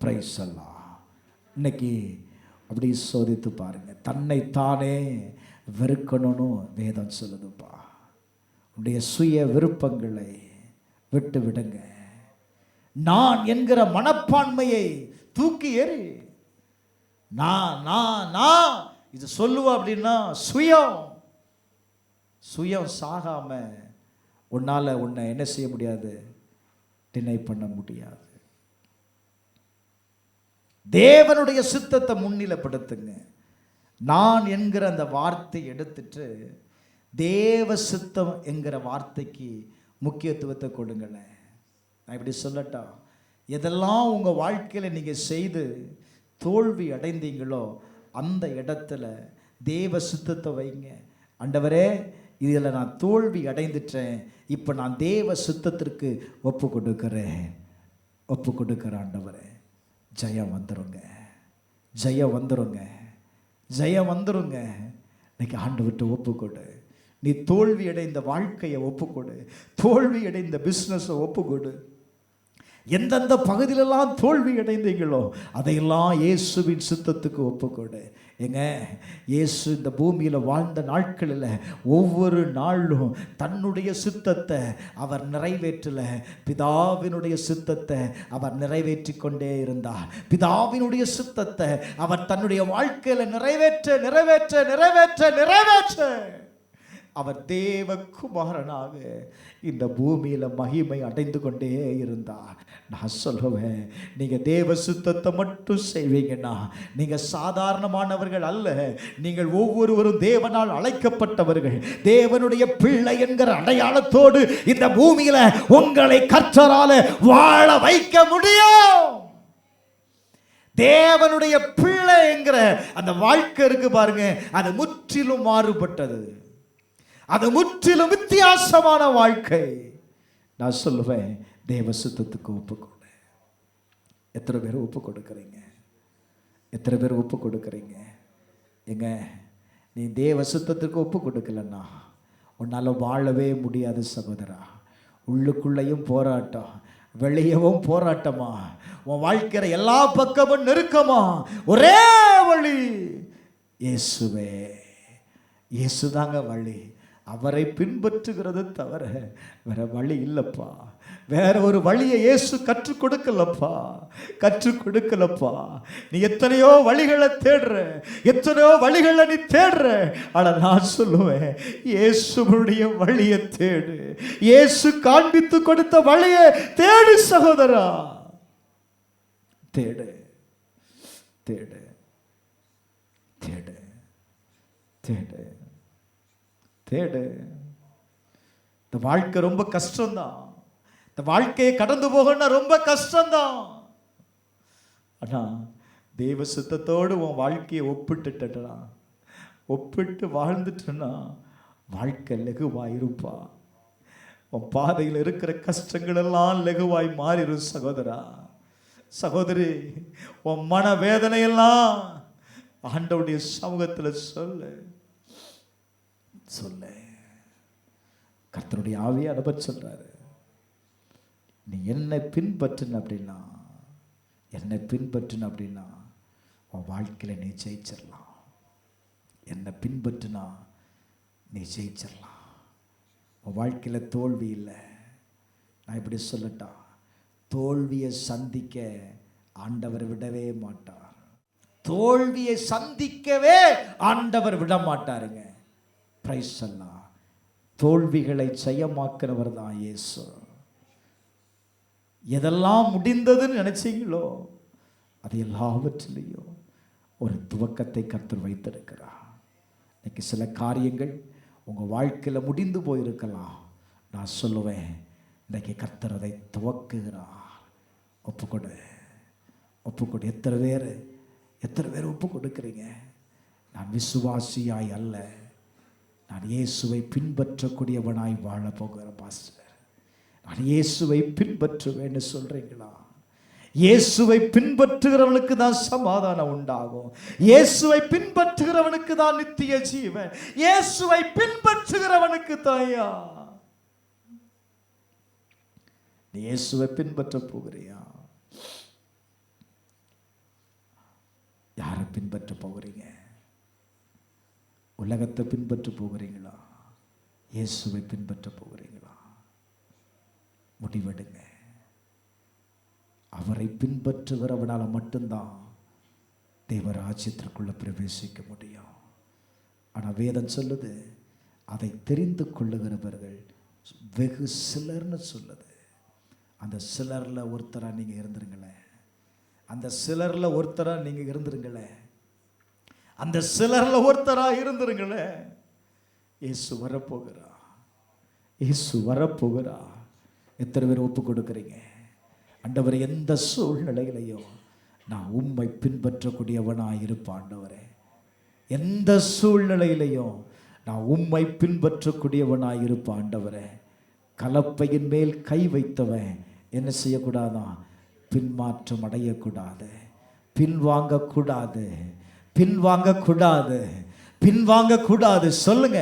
பிரைஸ் அல்லாஹ். இன்னைக்கு அப்படி சோதித்து பாருங்க. தன்னைத்தானே வெறுக்கணும்னு வேதம் சொல்லுதுப்பா. உடைய சுய விருப்பங்களை விட்டு விடுங்க. நான் என்கிற மனப்பான்மையை தூக்கி எறி. நான் இது சொல்லுவா அப்படின்னா சுயம் சுயம் சாகாம உன்னால உன்னை என்ன செய்ய முடியாது? டினை பண்ண முடியாது. தேவனுடைய சித்தத்தை முன்னிலைப்படுத்துங்க. நான் என்கிற அந்த வார்த்தை எடுத்துட்டு தேவ சித்தம் என்கிற வார்த்தைக்கு முக்கியத்துவத்தை கொடுங்களேன். நான் இப்படி சொல்லட்டா, எதெல்லாம் உங்கள் வாழ்க்கையில் நீங்கள் செய்து தோல்வி அடைந்தீங்களோ அந்த இடத்துல தேவ சித்தத்தை வைங்க. ஆண்டவரே, இதில் நான் தோல்வி அடைந்துட்டேன், இப்போ நான் தேவ சித்தத்திற்கு ஒப்பு கொடுக்கிறேன். ஆண்டவரே, ஜெயம் வந்துருங்க, ஜெயம் வந்துருங்க, ஜெயம் வந்துருங்க. இன்னைக்கு ஆண்டவர்கிட்ட ஒப்புக்கொடு. நீ தோல்வி அடைந்த வாழ்க்கையை ஒப்புக்கொடு. தோல்வி அடைந்த பிஸ்னஸை ஒப்புக்கொடு. எந்தெந்த பகுதியிலெல்லாம் தோல்வி அடைந்தீங்களோ அதையெல்லாம் இயேசுவின் சித்தத்துக்கு ஒப்புக்கொடு. ஏங்க, இயேசு இந்த பூமியில் வாழ்ந்த நாட்களில் ஒவ்வொரு நாளும் தன்னுடைய சித்தத்தை அவர் நிறைவேற்றல, பிதாவினுடைய சித்தத்தை அவர் நிறைவேற்றி கொண்டே இருந்தார். பிதாவினுடைய சித்தத்தை அவர் தன்னுடைய வாழ்க்கையில் நிறைவேற்ற நிறைவேற்ற நிறைவேற்ற நிறைவேற்ற அவர் தேவகுமாரனாக இந்த பூமியில் மகிமை அடைந்து கொண்டே இருந்தார். நான் சொல்லுவேன், நீங்கள் தேவ சித்தத்தை மட்டும் செய்வீங்கன்னா நீங்கள் சாதாரணமானவர்கள் அல்ல. நீங்கள் ஒவ்வொருவரும் தேவனால் அழைக்கப்பட்டவர்கள், தேவனுடைய பிள்ளை என்கிற அடையாளத்தோடு இந்த பூமியில் உங்களை கர்த்தரால வாழ வைக்க முடியும். தேவனுடைய பிள்ளை என்கிற அந்த வாழ்க்கை இருக்கு பாருங்க, அது முற்றிலும் மாறுபட்டது. அது முற்றிலும் வித்தியாசமான வாழ்க்கை. நான் சொல்லுவேன், தேவ சித்தத்துக்கு ஒப்புக்கொடு. எத்தனை பேர் ஒப்பு கொடுக்குறீங்க? எத்தனை பேர் ஒப்பு கொடுக்குறீங்க? எங்க, நீ தேவ சித்தத்துக்கு ஒப்பு கொடுக்கலன்னா உன்னால் வாழவே முடியாது சகோதரா. உள்ளுக்குள்ளேயும் போராட்டம், வெளியவும் போராட்டமா, உன் வாழ்க்கையில எல்லா பக்கமும் நெருக்கமா. ஒரே வழி இயேசுவே. இயேசுதாங்க வழி. அவரை பின்பற்றுகிறது தவிர வேற வழி இல்லைப்பா. வேற ஒரு வழியை இயேசு கற்றுக் கொடுக்கலப்பா. நீ எத்தனையோ வழிகளை தேடுற, எத்தனையோ வழிகளை நீ தேடுற. ஆனால் நான் சொல்லுவேன், இயேசுடைய வழியை தேடு. இயேசு காண்பித்து கொடுத்த வழியை தேடு சகோதரா. தேடு தேடு தேடு தேடு தேடு. இந்த வாழ்க்கை ரொம்ப கஷ்டம்தான். இந்த வாழ்க்கையை கடந்து போகணும்னா ரொம்ப கஷ்டம்தான். ஆனா தேவ சித்தத்தோடு உன் வாழ்க்கையை ஒப்பிட்டு வாழ்ந்துட்டனா வாழ்க்கை லெகுவாய் இருப்பா. உன் பாதையில் இருக்கிற கஷ்டங்கள் எல்லாம் லெகுவாய் மாறிடும் சகோதரா, சகோதரி. உன் மன வேதனையெல்லாம் ஆண்டவருடைய சமூகத்தில் சொல்லு. கர்த்தருடைய ஆவியை அனுபவ சொல்றாரு, நீ என்னை பின்பற்றின அப்படின்னா உன் வாழ்க்கையில் நீ ஜெயிச்சிடலாம். என்னை பின்பற்றினா நீ ஜெயிச்சிடலாம். உன் வாழ்க்கையில் தோல்வி இல்லை. நான் இப்படி சொல்லட்டா, தோல்வியை சந்திக்க ஆண்டவர் விடவே மாட்டார். தோல்வியை சந்திக்கவே ஆண்டவர் விட மாட்டாருங்க. பிரைஸ் அல்லாஹ். தோல்விகளை ஜெயமாக்குறவர் தான் இயேசு. எதெல்லாம் முடிந்ததுன்னு நினைச்சீங்களோ அது எல்லாவற்றிலையும் ஒரு துவக்கத்தை கர்த்தர் வைத்திருக்கிறார். இன்னைக்கு சில காரியங்கள் உங்கள் வாழ்க்கையில் முடிந்து போயிருக்கலாம். நான் சொல்லுவேன், இன்றைக்கி கர்த்தர் அதை துவக்குகிறார். ஒப்புக்கொடு, ஒப்புக்கொடு. எத்தனை பேர் ஒப்பு கொடுக்குறீங்க? நான் விசுவாசியாய் அல்ல, நான் இயேசுவை பின்பற்றக்கூடியவனாய் வாழ போகிறேன் பாஸ்டர், நான் இயேசுவை பின்பற்றுவேன்னு சொல்கிறீங்களா? இயேசுவை பின்பற்றுகிறவனுக்கு தான் சமாதானம் உண்டாகும். இயேசுவை பின்பற்றுகிறவனுக்கு தான் நித்திய ஜீவன். இயேசுவை பின்பற்றுகிறவனுக்கு தாயா. நீ இயேசுவை பின்பற்ற போகிறியா? யாரை பின்பற்ற போகிறீங்க? உலகத்தை பின்பற்ற போகிறீங்களா? இயேசுவை பின்பற்ற போகிறீங்களா? முடிவெடுங்க. அவரை பின்பற்றுகிறவனால மட்டும்தான் தேவராஜ்யத்திற்குள்ள பிரவேசிக்க முடியும். ஆனால் வேதம் சொல்லுது, அதை தெரிந்து கொள்ளுகிறவர்கள் வெகு சிலர்னு சொல்லுது. அந்த சிலரில் ஒருத்தராக நீங்கள் இருந்துருங்களேன். அந்த சிலரில் ஒருத்தராக நீங்கள் இருந்துருங்களேன். அந்த சிலரில் ஒருத்தராக இருந்துருங்களேன். இயேசு வரப்போகிறா, இயேசு வரப்போகிறா. எத்தனை பேர் ஒப்பு கொடுக்குறீங்க? ஆண்டவரே, எந்த சூழ்நிலையிலையும் நான் உம்மை பின்பற்றக்கூடியவனாக இருப்பேன் ஆண்டவரே. எந்த சூழ்நிலையிலையும் நான் உம்மை பின்பற்றக்கூடியவனாக இருப்பேன் ஆண்டவரே. கலப்பையின் மேல் கை வைத்தவன் என்ன செய்யக்கூடாதான்? பின்மாற்றம் அடையக்கூடாது, பின்வாங்கக்கூடாது, பின்வாங்கக்கூடாது, பின்வாங்கக்கூடாது. சொல்லுங்க,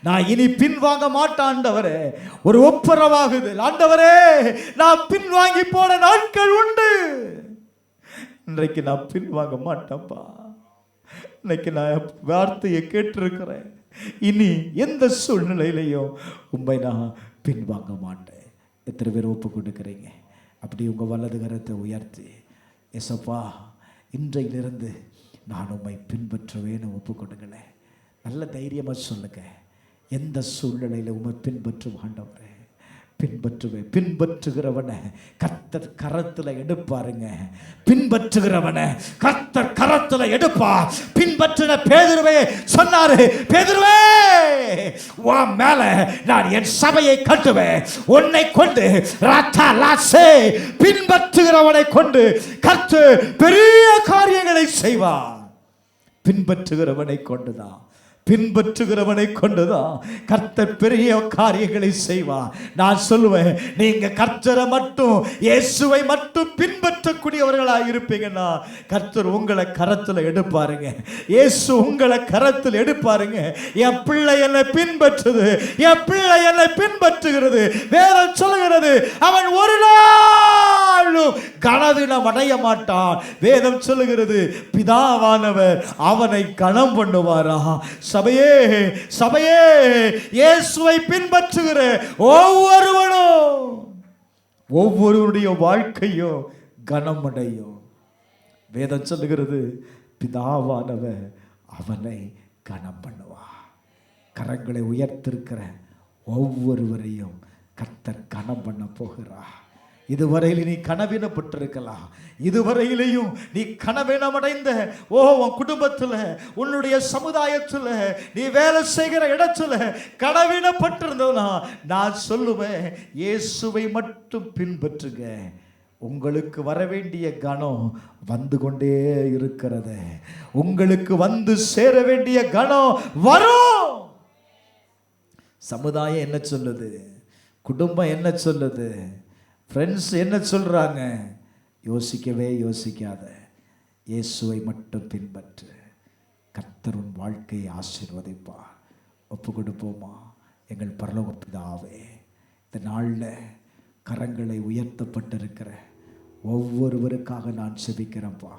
நான் இனி பின்வாங்க மாட்டேன் ஆண்டவரே. ஒரு ஒப்புரவாகுது. ஆண்டவரே, நான் பின்வாங்கி போன நாட்கள் உண்டு. இன்றைக்கு நான் பின்வாங்க மாட்டேன்ப்பா. இன்னைக்கு நான் வார்த்தையை கேட்டிருக்கிறேன். இனி எந்த சூழ்நிலையிலையும் உண்மை நான் பின்வாங்க மாட்டேன். எத்தனை பேர் ஒப்பு கொடுக்குறீங்க? அப்படி உங்கள் வலது கரத்தை உயர்த்தி, எசப்பா, இன்றையிலிருந்து நான் உண்மை பின்பற்றுவேன்னு ஒப்பு கொடுங்களேன். நல்ல தைரியமாக சொல்லுங்க. எந்த சூழ்நிலையில் உண்மை பின்பற்றும் ஆண்டவரே, பின்பற்றுவேன். பின்பற்றுகிறவனை கர்த்தர் கரத்தில் எடுப்பாருங்க. பின்பற்றுகிறவனை கர்த்தர் கரத்தில் எடுப்பா. பின்பற்றின பேதுருவே சொன்னாரு, பேதுருவே, உன் மேல நான் என் சபையை கட்டுவேன். உன்னை கொண்டு ராத்தா லாசே, பின்பற்றுகிறவனை கொண்டு கர்த்தர் பெரிய காரியங்களை செய்வார். பின்பற்றுகிறவனை கொண்டுதான், பின்பற்றுகிறவனை கொண்டுதான் கர்த்தர் பெரிய காரியங்களை செய்வார். நான் சொல்லுவேன், நீங்க கர்த்தரை மட்டும், இயேசுவை மட்டும் பின்பற்றக்கூடியவர்களாக இருப்பீங்கன்னா கர்த்தர் உங்களை கரத்தில் எடுப்பாருங்க. இயேசு உங்களை கரத்தில் எடுப்பாருங்க. என் பிள்ளை என்னை பின்பற்றுது, என் பிள்ளை என்னை பின்பற்றுகிறது. வேதம் சொல்லுகிறது, அவன் ஒரு நாளும் கனவீனம் அடைய மாட்டான். வேதம் சொல்லுகிறது, பிதாவானவர் அவனை கனம் பண்ணுவாரா. சபையே, சபையே, இயேசுவை பின்பற்றுகிற ஒவ்வொருவனும், ஒவ்வொருவருடைய வாழ்க்கையும் கனமடையும். வேதம் சொல்லுகிறது, பிதாவானவர் அவனை கனம் பண்ணுவா. கரங்களை உயர்த்திருக்கிற ஒவ்வொருவரையும் கர்த்தர் கனம் பண்ண போகிறார். இதுவரையில் நீ கனவீனப்பட்டிருக்கலாம். இதுவரையிலையும் நீ கனவீனமடைந்த உன் குடும்பத்தில், உன்னுடைய சமுதாயத்தில், நீ வேலை செய்கிற இடத்துல கனவீனப்பட்டிருந்ததுனா நான் சொல்லுவேன், இயேசுவை மட்டும் பின்பற்றுங்க. உங்களுக்கு வர வேண்டிய கனம் வந்து கொண்டே இருக்கிறது. உங்களுக்கு வந்து சேர வேண்டிய கனம் வரும். சமுதாயம் என்ன சொல்லுது? குடும்பம் என்ன சொல்லுது? ஃப்ரெண்ட்ஸ் என்ன சொல்கிறாங்க? யோசிக்கவே யோசிக்காத, இயேசுவை மட்டும் பின்பற்று. கர்த்தர் உன் வாழ்க்கையை ஆசீர்வதிப்பார். ஒப்பு கொடுப்போமா? எங்கள் பரலோக பிதாவே, இந்த நாளில் கரங்களை உயர்த்தப்பட்டிருக்கிற ஒவ்வொருவருக்காக நான் செபிக்கிறேன்ப்பா.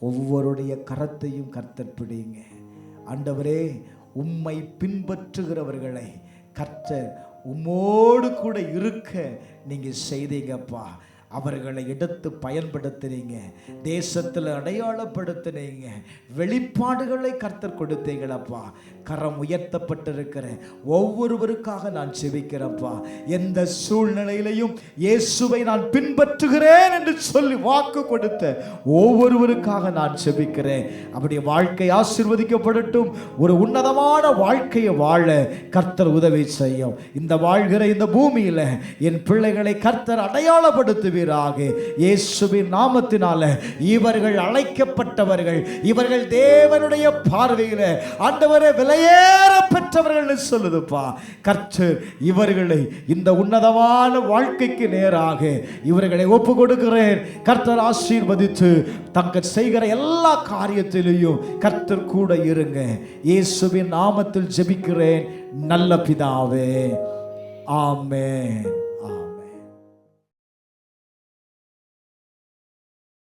ஒவ்வொருடைய கரத்தையும் கர்த்தர் பிடிங்க ஆண்டவரே. உம்மை பின்பற்றுகிறவர்களை கர்த்தர் உம்மோடு கூட இருக்க நீங்கள் செய்தீங்கப்பா. அவர்களை எடுத்து பயன்படுத்தினீங்க, தேசத்தில் அடையாளப்படுத்தினீங்க, வெளிப்பாடுகளை கர்த்தர் கொடுத்தீங்களப்பா. கரம் உயர்த்தப்பட்டிருக்கிற ஒவ்வொருவருக்காக நான் செபிக்கிறேன்ப்பா. எந்த சூழ்நிலையிலையும் இயேசுவை நான் பின்பற்றுகிறேன் என்று சொல்லி வாக்கு கொடுத்த ஒவ்வொருவருக்காக நான் செபிக்கிறேன். அப்படி வாழ்க்கை ஆசீர்வதிக்கப்படட்டும். ஒரு உன்னதமான வாழ்க்கையை வாழ கர்த்தர் உதவி செய்யும். இந்த வாழ்கிற இந்த பூமியில என் பிள்ளைகளை கர்த்தர் அடையாளப்படுத்துவீராக. இயேசுவின் நாமத்தினால இவர்கள் அழைக்கப்பட்டவர்கள், இவர்கள் தேவனுடைய பார்வையில ஆண்டவரே விலையேற பெற்றவர்கள் சொல்லுதுப்பா. கர்த்தர் இவர்களை இந்த உன்னதமான வாழ்க்கைக்கு நேராக இவர்களை ஒப்பு கொடுக்கிறேன். கர்த்தர் ஆசீர்வதித்து தங்கள் செய்கிற எல்லா காரியத்திலையும் கர்த்தர் கூட இருங்க. இயேசுவின் நாமத்தில் ஜெபிக்கிறேன் நல்ல பிதாவே, ஆமென்.